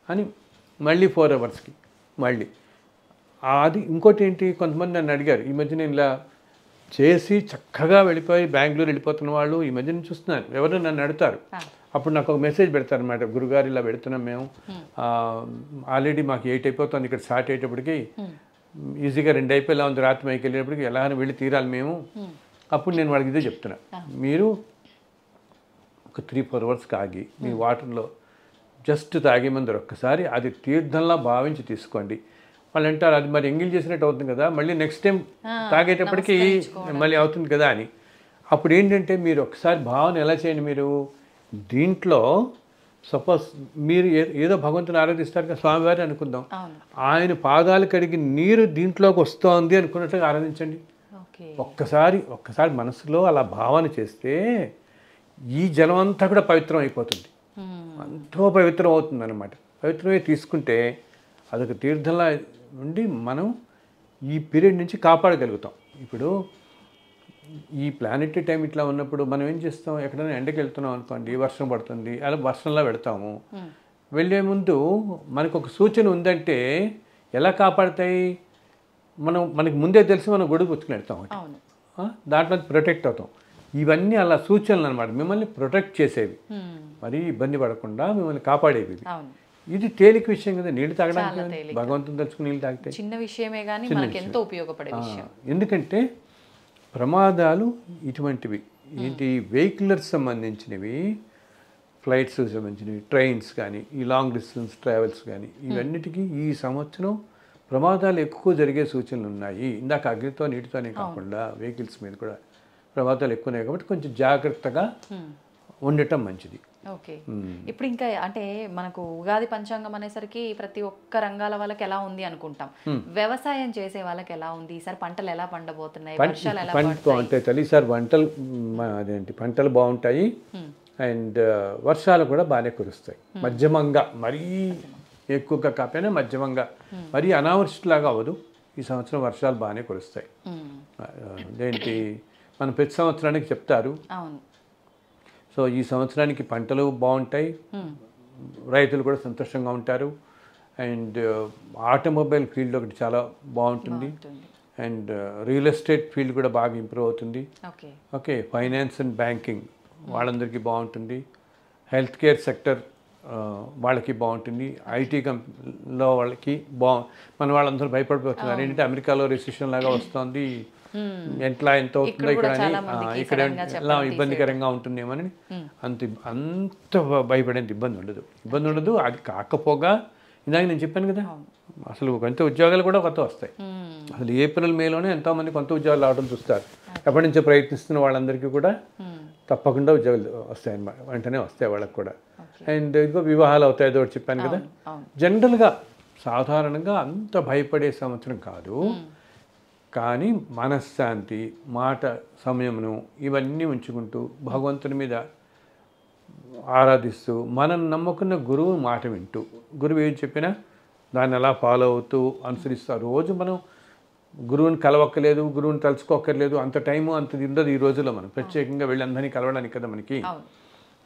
అని మళ్ళీ 4 అవర్స్కి మళ్ళీ అది. ఇంకోటి ఏంటి, కొంతమంది నన్ను అడిగారు ఈ మధ్య నేను ఇలా చేసి చక్కగా వెళ్ళిపోయి బెంగళూరు వెళ్ళిపోతున్న వాళ్ళు ఈ మధ్య నేను చూస్తున్నాను. ఎవరు నన్ను అడుగుతారు, అప్పుడు నాకు ఒక మెసేజ్ పెడతారు అనమాట, గురుగారు ఇలా పెడుతున్నాం మేము, ఆల్రెడీ మాకు 8 అయిపోతుంది ఇక్కడ స్టార్ట్ అయ్యేటప్పటికి, ఈజీగా 2 అయిపోయేలా ఉంది, రాత్రి మైకి వెళ్ళేటప్పటికి ఎలా అని వెళ్ళి తీరాలి మేము. అప్పుడు నేను వాళ్ళకి ఇదే చెప్తున్నా, మీరు ఒక 3-4 అవర్స్కి ఆగి మీ వాటర్లో జస్ట్ తాగే ముందర ఒక్కసారి అది తీర్థంలా భావించి తీసుకోండి. వాళ్ళు అంటారు అది మరి ఎంగిల్ చేసినట్టు అవుతుంది కదా, మళ్ళీ నెక్స్ట్ టైం తాగేటప్పటికి మళ్ళీ అవుతుంది కదా అని. అప్పుడు ఏంటంటే మీరు ఒకసారి భావన ఎలా చేయండి, మీరు దీంట్లో సపోజ్ మీరు ఏదో భగవంతుని ఆరాధిస్తారు కదా, స్వామివారి అనుకుందాం, ఆయన పాదాలు కడిగి నీరు దీంట్లోకి వస్తోంది అనుకున్నట్టుగా ఆరాధించండి. ఒక్కసారి మనసులో అలా భావన చేస్తే ఈ జలం అంతా కూడా పవిత్రం అయిపోతుంది, ఎంతో పవిత్రం అవుతుంది అనమాట. పవిత్రమే తీసుకుంటే అదొక తీర్థంలా నుండి మనం ఈ పీరియడ్ నుంచి కాపాడగలుగుతాం. ఇప్పుడు ఈ ప్లానెటరీ టైం ఇట్లా ఉన్నప్పుడు మనం ఏం చేస్తాం, ఎక్కడైనా ఎండకి వెళ్తున్నాం అనుకోండి, వర్షం పడుతుంది, అలా వర్షంలో వెళ్తాము. వెళ్ళే ముందు మనకు ఒక సూచన ఉందంటే ఎలా కాపాడతాయి, మనకి ముందే తెలిసి మనం గొడుగు పుచ్చుకుని వెళ్తాం, దాంట్లో ప్రొటెక్ట్ అవుతాం. ఇవన్నీ అలా సూచనలు అనమాట, మిమ్మల్ని ప్రొటెక్ట్ చేసేవి, మరీ ఇబ్బంది పడకుండా మిమ్మల్ని కాపాడేవి. ఇది తేలిక విషయం కదా, నీళ్ళు తాగడానికి భగవంతుని తెలుసుకుని నీళ్ళు తాగితే చిన్న విషయమే కానీ మనకి ఎంతో ఉపయోగపడే విషయం. ఎందుకంటే ప్రమాదాలు ఇటువంటివి ఏంటి, వెహికలర్స్ సంబంధించినవి, ఫ్లైట్స్ సంబంధించినవి, ట్రైన్స్ కానీ, ఈ లాంగ్ డిస్టెన్స్ ట్రావెల్స్ కానీ, ఇవన్నిటికీ ఈ సంవత్సరం ప్రమాదాలు ఎక్కువ జరిగే సూచనలు ఉన్నాయి. ఇందాక అగ్నితో నీటితోనే కాకుండా వెహికల్స్ మీద కూడా ప్రమాదాలు ఎక్కువనే కాబట్టి కొంచెం జాగ్రత్తగా ఉండటం మంచిది. ఓకే. ఇప్పుడు ఇంకా అంటే మనకు ఉగాది పంచాంగం అనేసరికి ప్రతి ఒక్క రంగాల వాళ్ళకి ఎలా ఉంది అనుకుంటాం, వ్యవసాయం చేసే వాళ్ళకి ఎలా ఉంది, ఈసారి పంటలు ఎలా పండబోతున్నాయి, వర్షాలు ఎలా బాగుంటాయి తల్లి, ఈసారి అదేంటి పంటలు బాగుంటాయి అండ్ వర్షాలు కూడా బాగానే కురుస్తాయి. మధ్యమంగా, మరీ ఎక్కువగా కాకపోయినా మధ్యమంగా, మరీ అనావృష్టిలాగా అవ్వదు. ఈ సంవత్సరం వర్షాలు బాగానే కురుస్తాయి. అదేంటి మన ప్రతి సంవత్సరానికి చెప్తారు. సో ఈ సంవత్సరానికి పంటలు బాగుంటాయి, రైతులు కూడా సంతోషంగా ఉంటారు, అండ్ ఆటోమొబైల్ ఫీల్డ్ ఒకటి చాలా బాగుంటుంది, అండ్ రియల్ ఎస్టేట్ ఫీల్డ్ కూడా బాగా ఇంప్రూవ్ అవుతుంది. ఓకే, ఫైనాన్స్ అండ్ బ్యాంకింగ్ వాళ్ళందరికీ బాగుంటుంది, హెల్త్ కేర్ సెక్టర్ వాళ్ళకి బాగుంటుంది, ఐటీ కంపెనీలో వాళ్ళకి మన వాళ్ళందరూ భయపడిపోతున్నారు ఏంటంటే అమెరికాలో రిసెషన్ లాగా వస్తుంది, ఎంత అవుతుందో ఇక్కడ ఎలా ఇబ్బందికరంగా ఉంటుందేమోనని అంత భయపడేంత ఇబ్బంది ఉండదు. అది కాకపోగా ఇందాక నేను చెప్పాను కదా, అసలు కొంత ఉద్యోగాలు కూడా కొత్త వస్తాయి. అసలు ఏప్రిల్ మేలోనే ఎంతోమంది కొంత ఉద్యోగాలు రావడం చూస్తారు. ఎప్పటి నుంచో ప్రయత్నిస్తున్న వాళ్ళందరికీ కూడా తప్పకుండా ఉద్యోగాలు వస్తాయి అన్నమాట, వెంటనే వస్తాయి వాళ్ళకి కూడా. అండ్ ఇదిగో వివాహాలు అవుతాయి, ఏదో చెప్పాను కదా. జనరల్గా సాధారణంగా అంత భయపడే సంవత్సరం కాదు, కానీ మనశ్శాంతి, మాట సమయమును ఇవన్నీ ఉంచుకుంటూ భగవంతుని మీద ఆరాధిస్తూ మనం నమ్ముకున్న గురువు మాట వింటూ, గురువు ఏం చెప్పినా దాన్ని అలా ఫాలో అవుతూ అనుసరిస్తూ, రోజు మనం గురువుని కలవక్కర్లేదు, గురువుని తలుచుకోక్కర్లేదు, అంత టైము అంత ఉండదు ఈ రోజుల్లో. మనం ప్రత్యేకంగా వెళ్ళి అందరినీ కలవడానికి కదా మనకి.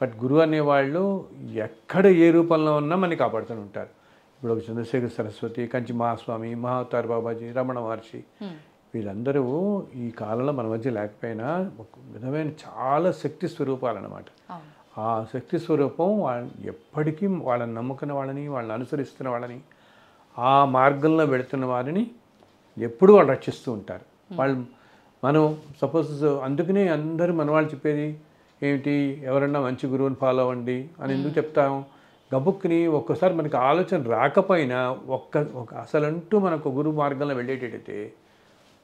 బట్ గురువు అనేవాళ్ళు ఎక్కడ ఏ రూపంలో ఉన్నా మనకి కాపాడుతూ ఉంటారు. ఇప్పుడు ఒక చంద్రశేఖర సరస్వతి, కంచి మహాస్వామి, మహావతార్ బాబాజీ, రమణ మహర్షి, వీళ్ళందరూ ఈ కాలంలో మన మధ్య లేకపోయినా ఒక విధమైన చాలా శక్తి స్వరూపాలు అన్నమాట. ఆ శక్తి స్వరూపం ఎప్పటికీ వాళ్ళని నమ్ముకున్న వాళ్ళని, వాళ్ళని అనుసరిస్తున్న వాళ్ళని, ఆ మార్గంలో వెళుతున్న వారిని ఎప్పుడూ వాళ్ళు రక్షిస్తూ ఉంటారు. మనం సపోజ్ అందుకనే అందరూ మన వాళ్ళు చెప్పేది ఏమిటి, ఎవరన్నా మంచి గురువుని ఫాలో అవ్వండి అని ఎందుకు చెప్తాం, గబుక్కుని ఒక్కసారి మనకి ఆలోచన రాకపోయినా అసలంటూ మనకు గురువు మార్గంలో వెళ్ళేటట్టయితే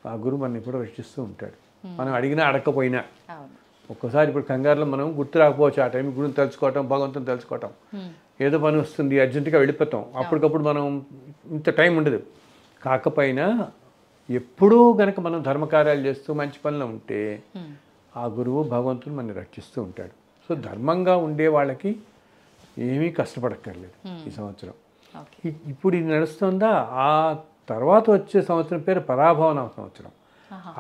ఆ గురువు మనం ఎప్పుడూ రక్షిస్తూ ఉంటాడు. మనం అడిగినా అడగకపోయినా. ఒక్కసారి ఇప్పుడు కంగారులో మనం గుర్తు రాకపోవచ్చు, ఆ టైం గురువుని తెలుసుకోవటం, భగవంతుని తెలుసుకోవటం, ఏదో పని వస్తుంది అర్జెంటుగా వెళ్ళిపోతాం, అప్పటికప్పుడు మనం ఇంత టైం ఉండదు. కాకపోయినా ఎప్పుడూ కనుక మనం ధర్మకార్యాలు చేస్తూ మంచి పనులు ఉంటే ఆ గురువు భగవంతుడు మనని రక్షిస్తూ ఉంటాడు. సో ధర్మంగా ఉండే వాళ్ళకి ఏమీ కష్టపడక్కర్లేదు ఈ సంవత్సరం. ఇప్పుడు ఇది నడుస్తుందా, ఆ తర్వాత వచ్చే సంవత్సరం పేరు పరాభవన సంవత్సరం.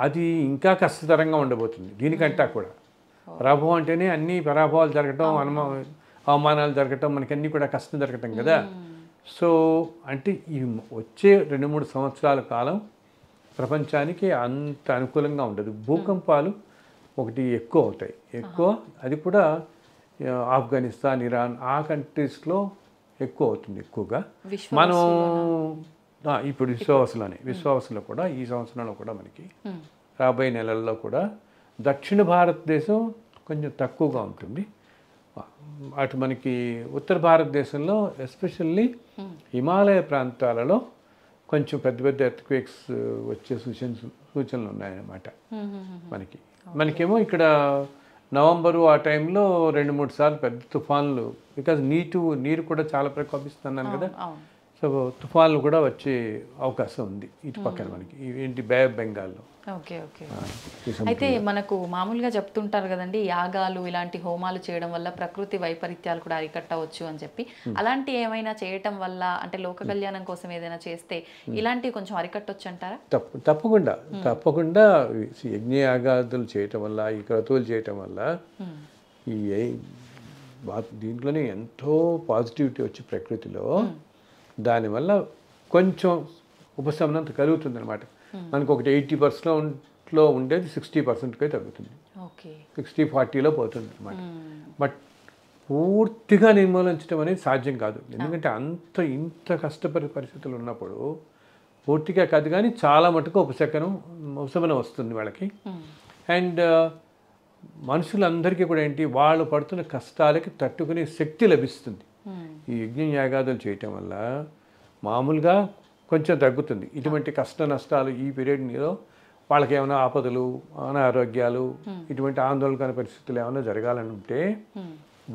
అది ఇంకా కష్టతరంగా ఉండబోతుంది దీనికంటా కూడా. పరాభవం అంటేనే అన్ని పరాభవాలు జరగటం, అవమానాలు జరగటం, మనకి అన్నీ కూడా కష్టం జరగటం కదా. సో అంటే ఈ వచ్చే 2-3 సంవత్సరాల కాలం ప్రపంచానికి అంత అనుకూలంగా ఉండదు. భూకంపాలు ఒకటి ఎక్కువ అవుతాయి, అది కూడా ఆఫ్ఘనిస్తాన్, ఇరాన్ ఆ కంట్రీస్లో ఎక్కువ అవుతుంది ఎక్కువగా. మనం ఇప్పుడు విశ్వాసంలో కూడా ఈ సంవత్సరంలో కూడా మనకి రాబోయే నెలల్లో కూడా దక్షిణ భారతదేశం కొంచెం తక్కువగా ఉంటుంది. అటు మనకి ఉత్తర భారతదేశంలో ఎస్పెషల్లీ హిమాలయ ప్రాంతాలలో కొంచెం పెద్ద పెద్ద ఎర్త్క్వేక్స్ వచ్చే సూచనలు ఉన్నాయన్నమాట. మనకేమో ఇక్కడ నవంబరు ఆ టైంలో 2-3 సార్లు పెద్ద తుఫాన్లు, బికాజ్ నీరు కూడా చాలా ప్రకోపిస్తున్నాను కదా. సో తుఫాన్లు కూడా వచ్చే అవకాశం ఉంది ఇటు పక్కన మనకి ఏంటి బే ఆఫ్ బెంగాల్లో. ఓకే. అయితే మనకు మామూలుగా చెప్తుంటారు కదండి, యాగాలు ఇలాంటి హోమాలు చేయడం వల్ల ప్రకృతి వైపరీత్యాలు కూడా అరికట్టవచ్చు అని చెప్పి. అలాంటి ఏమైనా చేయటం వల్ల అంటే లోక కళ్యాణం కోసం ఏదైనా చేస్తే ఇలాంటివి కొంచెం అరికట్టవచ్చు అంటారా? తప్పకుండా యజ్ఞయాగాదులు చేయటం వల్ల, ఈ క్రతువులు చేయటం వల్ల ఈ దీంట్లోనే ఎంతో పాజిటివిటీ వచ్చి ప్రకృతిలో దానివల్ల కొంచెం ఉపశమనం కలుగుతుంది అనమాట. మనకు ఒకటి 80%లో ఉండేది 60%కే తగ్గుతుంది, 60-40లో పోతుంది అనమాట. బట్ పూర్తిగా నిర్మూలించడం అనేది సాధ్యం కాదు, ఎందుకంటే ఇంత కష్టపడే పరిస్థితులు ఉన్నప్పుడు పూర్తిగా కాదు, కానీ చాలా మటుకు ఉపశమనం వస్తుంది వాళ్ళకి. అండ్ మనుషులందరికీ కూడా ఏంటి, వాళ్ళు పడుతున్న కష్టాలకి తట్టుకునే శక్తి లభిస్తుంది ఈ యజ్ఞ యాగాదులు చేయటం వల్ల. మామూలుగా కొంచెం తగ్గుతుంది ఇటువంటి కష్ట నష్టాలు. ఈ పీరియడ్లో వాళ్ళకి ఏమైనా ఆపదలు, అనారోగ్యాలు, ఇటువంటి ఆందోళనకర పరిస్థితులు ఏమైనా జరగాలని ఉంటే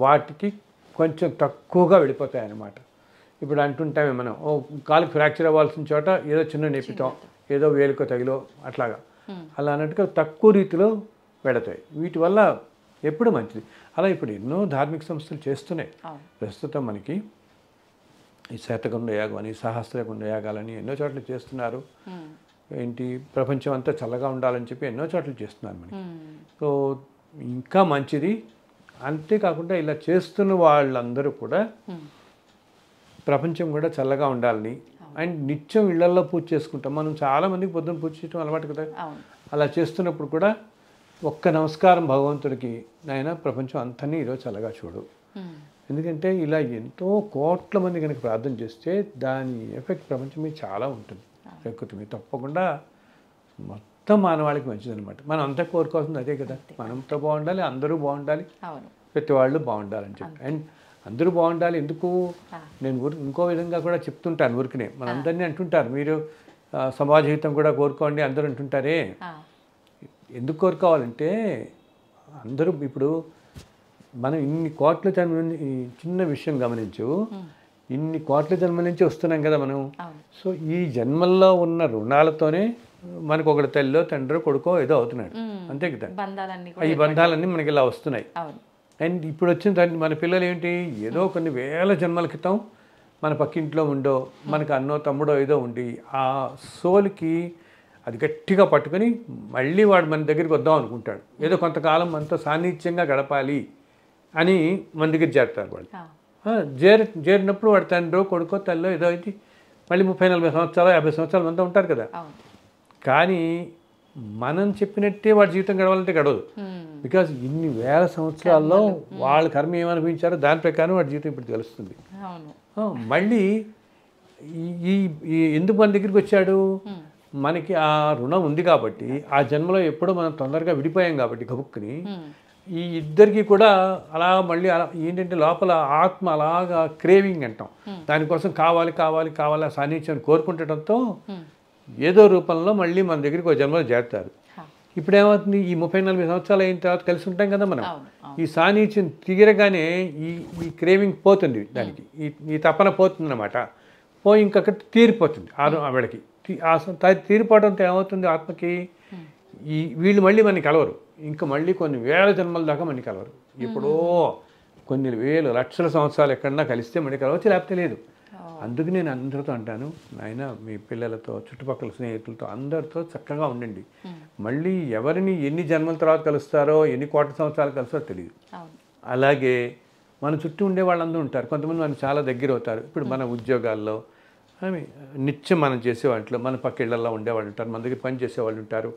వాటికి కొంచెం తక్కువగా వెళ్ళిపోతాయి అన్నమాట. ఇప్పుడు అంటుంటామే మనం, కాలుకి ఫ్రాక్చర్ అవ్వాల్సిన చోట ఏదో చిన్న నొప్పితో, ఏదో వేలుకో తగిలో అట్లాగా, అలా అన్నట్టుగా తక్కువ రీతిలో వెళతాయి. వీటి వల్ల ఎప్పుడు మంచిది. అలా ఇప్పుడు ఎన్నో ధార్మిక సంస్థలు చేస్తున్నాయి. ప్రస్తుతం మనకి ఈ శతకుండ యాగం అని, సహస్రకుండ యాగాలని ఎన్నో చోట్ల చేస్తున్నారు. ఏంటి ప్రపంచం అంతా చల్లగా ఉండాలని చెప్పి ఎన్నో చోట్ల చేస్తున్నారు మనకి. సో ఇంకా మంచిది. అంతేకాకుండా ఇలా చేస్తున్న వాళ్ళందరూ కూడా ప్రపంచం కూడా చల్లగా ఉండాలని, అండ్ నిత్యం ఇళ్లల్లో పూజ చేసుకుంటాం మనం. చాలామందికి పొద్దున్న పూజ చేయడం అలవాటు కదా. అలా చేస్తున్నప్పుడు కూడా ఒక్క నమస్కారం భగవంతుడికి, నాయన ప్రపంచం అంతని ఈరోజు చల్లగా చూడు. ఎందుకంటే ఇలా ఎంతో కోట్ల మంది కనుక ప్రార్థన చేస్తే దాని ఎఫెక్ట్ ప్రపంచం మీద చాలా ఉంటుంది, ప్రకృతి మీద. తప్పకుండా మొత్తం మానవాళికి మంచిదన్నమాట. మనం అంతా కోరుకోవాల్సింది అదే కదా, మనంతో బాగుండాలి, అందరూ బాగుండాలి, ప్రతి వాళ్ళు బాగుండాలని చెప్పి. అండ్ అందరూ బాగుండాలి ఎందుకు, నేను ఇంకో విధంగా కూడా చెప్తుంటాను ఊరికనే. మనందరినీ అంటుంటారు, మీరు సమాజహితం కూడా కోరుకోండి అందరూ అంటుంటారే. ఎందుకు కోరుకోవాలంటే అందరూ ఇప్పుడు మనం ఇన్ని కోట్ల జన్మ నుంచి, చిన్న విషయం గమనించు, ఇన్ని కోట్ల జన్మల నుంచి వస్తున్నాం కదా మనం. సో ఈ జన్మల్లో ఉన్న రుణాలతోనే మనకు ఒకటి తల్లిలో తండ్రి కొడుకో ఏదో అవుతున్నాడు, అంతే కదా. ఈ బంధాలన్నీ మనకి ఇలా వస్తున్నాయి. అండ్ ఇప్పుడు వచ్చిన మన పిల్లలు ఏంటి, ఏదో కొన్ని వేల జన్మల క్రితం మన పక్కింట్లో ఉండో, మనకు అన్నో తమ్ముడో ఏదో ఉండి ఆ సోల్కి అది గట్టిగా పట్టుకొని మళ్ళీ వాడు మన దగ్గరికి వద్దాం అనుకుంటాడు. ఏదో కొంతకాలం మనతో సాన్నిధ్యంగా గడపాలి అని మన దగ్గర చేరుతారు వాళ్ళు. చేరినప్పుడు వాడు తండ్రో కొడుకో తల్లో ఏదో అయితే మళ్ళీ 30-40 సంవత్సరాలు 50 సంవత్సరాల మంది ఉంటారు కదా. కానీ మనం చెప్పినట్టే వాడి జీవితం గడవాలంటే గడవదు. బికాజ్ ఇన్ని వేల సంవత్సరాల్లో వాళ్ళ కర్మ ఏమనిపించారో దాని ప్రకారం వాడి జీవితం ఇప్పుడు తెలుస్తుంది. మళ్ళీ ఈ ఎందుకు మన దగ్గరికి వచ్చాడు, మనకి ఆ రుణం ఉంది కాబట్టి, ఆ జన్మలో ఎప్పుడో మనం తొందరగా విడిపోయాం కాబట్టి గబుక్కుని ఈ ఇద్దరికి కూడా అలా మళ్ళీ అలా ఏంటంటే లోపల ఆత్మ అలాగా క్రేవింగ్ అంటాం, దానికోసం కావాలి కావాలి కావాలి సాన్నిధ్యాన్ని కోరుకుంటడంతో ఏదో రూపంలో మళ్ళీ మన దగ్గరికి ఒక జన్మలో చేరుతారు. ఇప్పుడు ఏమవుతుంది, ఈ 30-40 సంవత్సరాలు అయిన తర్వాత కలిసి ఉంటాం కదా మనం. ఈ సాన్నిధ్యం తీరగానే ఈ క్రేవింగ్ పోతుంది, దానికి ఈ తపన పోతుంది అన్నమాట. పోయి ఇంకొకటి తీరిపోతుంది, ఆవిడకి తీరిపోవడంతో ఏమవుతుంది ఆత్మకి, వీళ్ళు మళ్ళీ మనకి కలవరు, ఇంకా మళ్ళీ కొన్ని వేల జన్మల దాకా మనకి కలవరు. ఎప్పుడో కొన్ని వేలు లక్షల సంవత్సరాలు ఎక్కడన్నా కలిస్తే మళ్ళీ కలవచ్చు, లేకపోతే లేదు. అందుకు నేను అందరితో అంటాను, నాయన మీ పిల్లలతో, చుట్టుపక్కల స్నేహితులతో అందరితో చక్కగా ఉండండి. మళ్ళీ ఎవరిని ఎన్ని జన్మల తర్వాత కలుస్తారో, ఎన్ని కోట్ల సంవత్సరాలు కలుస్తారో తెలియదు. అలాగే మన చుట్టూ ఉండే వాళ్ళందరూ ఉంటారు. కొంతమంది మనకు చాలా దగ్గర అవుతారు. ఇప్పుడు మన ఉద్యోగాల్లో నిత్యం మనం చేసే వాటిలో మన పక్కిళ్ళల్లో ఉండేవాళ్ళు ఉంటారు, మన దగ్గర పని చేసేవాళ్ళు ఉంటారు.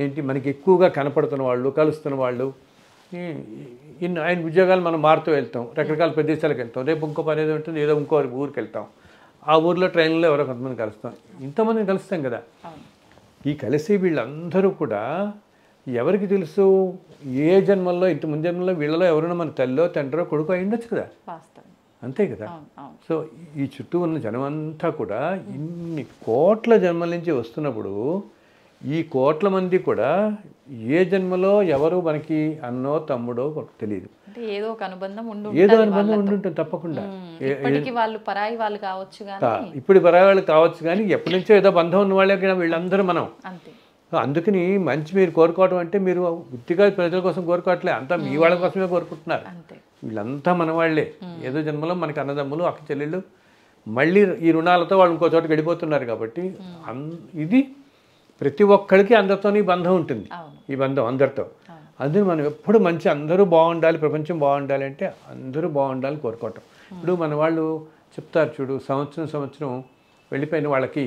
ఏంటి మనకి ఎక్కువగా కనపడుతున్న వాళ్ళు, కలుస్తున్న వాళ్ళు. ఆయన ఉద్యోగాలు మనం మారుతూ వెళ్తాం, రకరకాల ప్రదేశాలకు వెళ్తాం. రేపు ఇంకో పని ఏదో ఉంటుంది, ఏదో ఇంకో ఊరికి వెళ్తాం. ఆ ఊర్లో ట్రైన్లో ఎవరో కొంతమంది కలుస్తాం, ఇంతమందిని కలుస్తాం కదా. ఈ కలిసి వీళ్ళందరూ కూడా ఎవరికి తెలుసు, ఏ జన్మల్లో, ఇంత ముందు జన్మల్లో వీళ్ళలో ఎవరైనా మన తల్లో తండ్రో కొడుకు అయి ఉండొచ్చు కదా, అంతే కదా. సో ఈ చుట్టూ ఉన్న జనమంతా కూడా ఇన్ని కోట్ల జన్మల నుంచి వస్తున్నప్పుడు ఈ కోట్ల మంది కూడా ఏ జన్మలో ఎవరు మనకి అన్నో తమ్ముడో తెలియదు, ఏదో ఒక అనుబంధం ఉండుంటుంది తప్పకుండా. వాళ్ళు పరాయి వాళ్ళు కావచ్చు, ఇప్పుడు పరాయి వాళ్ళు కావచ్చు, కానీ ఎప్పటి నుంచో ఏదో బంధం ఉన్న వాళ్ళే కదా వీళ్ళందరూ మనం. అందుకని మంచి మీరు కోరుకోవడం అంటే మీరు వృత్తిగా ప్రజల కోసం కోరుకోవట్లే, అంతా మీ వాళ్ళ కోసమే కోరుకుంటున్నారు. వీళ్ళంతా మన వాళ్ళే, ఏదో జన్మలో మనకి అన్నదమ్ములు, అక్క చెల్లెళ్ళు. మళ్ళీ ఈ రుణాలతో వాళ్ళు ఇంకో చోటకి వెళ్ళిపోతున్నారు కాబట్టి ఇది ప్రతి ఒక్కరికి అందరితో ఈ బంధం ఉంటుంది, ఈ బంధం అందరితో. అందుకని మనం ఎప్పుడు మంచి అందరూ బాగుండాలి, ప్రపంచం బాగుండాలి అంటే అందరూ బాగుండాలి కోరుకోవటం. ఇప్పుడు మన వాళ్ళు చెప్తారు చూడు, సంవత్సరం వెళ్ళిపోయిన వాళ్ళకి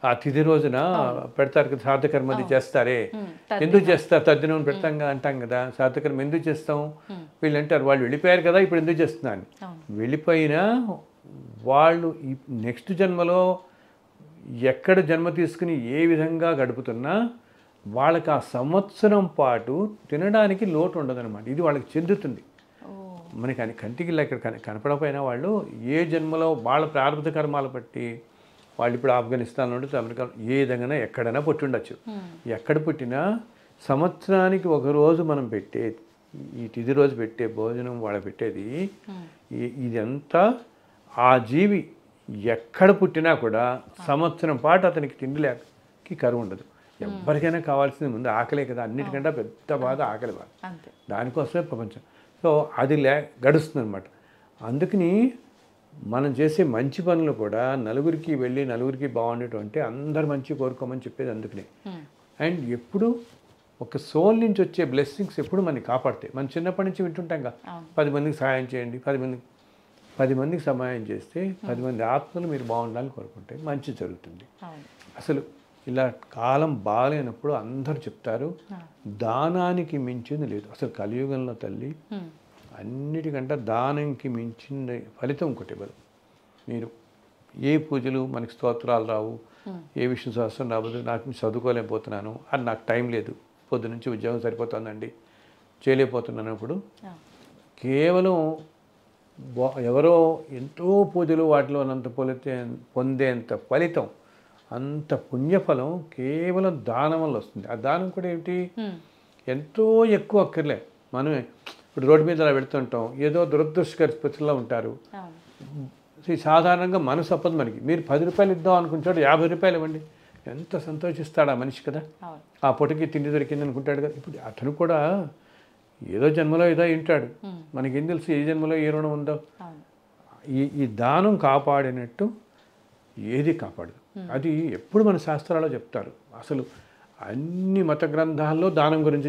ఆ తిథి రోజున పెడతారు కదా, శ్రాద్ధకర్మది చేస్తారే. ఎందుకు చేస్తారు? తద్దినం పెడతాం అంటాం కదా, శ్రాద్ధకర్మ ఎందుకు చేస్తాం? వీళ్ళు అంటారు వాళ్ళు వెళ్ళిపోయారు కదా, ఇప్పుడు ఎందుకు చేస్తున్నాను. వెళ్ళిపోయినా వాళ్ళు ఈ నెక్స్ట్ జన్మలో ఎక్కడ జన్మ తీసుకుని ఏ విధంగా గడుపుతున్నా వాళ్ళకి ఆ సంవత్సరం పాటు తినడానికి లోటు ఉండదన్నమాట. ఇది వాళ్ళకి చెందుతుంది. మనకి కంటికి ఇక్కడ కనపడకపోయినా వాళ్ళు ఏ జన్మలో వాళ్ళ ప్రారంభ కర్మాలు బట్టి వాళ్ళు ఇప్పుడు ఆఫ్ఘనిస్తాన్ నుండి అమెరికా ఏ విధంగా ఎక్కడైనా పుట్టి ఉండొచ్చు. ఎక్కడ పుట్టినా సంవత్సరానికి ఒకరోజు మనం పెట్టే ఈ తిథి రోజు పెట్టే భోజనం వాళ్ళ పెట్టేది ఇదంతా ఆ జీవి ఎక్కడ పుట్టినా కూడా సంవత్సరం పాటు అతనికి తిండి లేకి కరువు ఉండదు. ఎవరికైనా కావాల్సింది ముందు ఆకలే కదా, అన్నిటికంటే పెద్ద బాధ ఆకలి బాధ. దానికోసమే ప్రపంచం. సో అది గడుస్తుంది అనమాట. అందుకని మనం చేసే మంచి పనులు కూడా నలుగురికి వెళ్ళి నలుగురికి బాగుండటం అంటే అందరు మంచి కోరుకోమని చెప్పేది అందుకనే. అండ్ ఎప్పుడు ఒక సోల్ నుంచి వచ్చే బ్లెస్సింగ్స్ ఎప్పుడు మనకి కాపాడతాయి. మనం చిన్నప్పటి నుంచి వింటుంటాం కదా, 10 మందికి సహాయం చేయండి, 10 మందికి సహాయం చేస్తే 10 మంది ఆత్మలు మీరు బాగుండాలని కోరుకుంటే మంచి జరుగుతుంది. అసలు ఇలా కాలం బాగాలేనప్పుడు అందరూ చెప్తారు దానానికి మించింది లేదు. అసలు కలియుగంలో తల్లి అన్నిటికంటే దానంకి మించిన ఫలితం ఒకటి ఇవ్వదు. మీరు ఏ పూజలు మనకి స్తోత్రాలు రావు, ఏ విష్ణు సహస్రం రావద్దు, నాకు చదువుకోలేకపోతున్నాను, అది నాకు టైం లేదు, పొద్దు నుంచి ఉద్యోగం సరిపోతుందండి, చేయలేకపోతున్నాను. కేవలం ఎవరో ఎంతో పూజలు వాటిలో అనంత పొందేంత ఫలితం, అంత పుణ్యఫలం కేవలం దానం వల్ల వస్తుంది. ఆ దానం కూడా ఏమిటి, ఎంతో ఎక్కువ అక్కర్లే. మనమే ఇప్పుడు రోడ్డు మీద అలా పెడుతుంటాం, ఏదో దురదృష్టకర స్థితిలో ఉంటారు. సాధారణంగా మనసు అప్పదు మనకి. మీరు 10 రూపాయలు ఇద్దాం అనుకుంటాడు, 50 రూపాయలు ఇవ్వండి, ఎంత సంతోషిస్తాడు ఆ మనిషి కదా. ఆ పూటకి తిండి దొరికింది అనుకుంటాడు కదా. ఇప్పుడు అతను కూడా ఏదో జన్మలో ఏదో వింటాడు, మనకేం తెలుసు ఏ జన్మలో ఏ రుణం ఉందో. ఈ దానం కాపాడినట్టు ఏది కాపాడదు. అది ఎప్పుడు మన శాస్త్రాల్లో చెప్తారు. అసలు అన్ని మత గ్రంథాల్లో దానం గురించి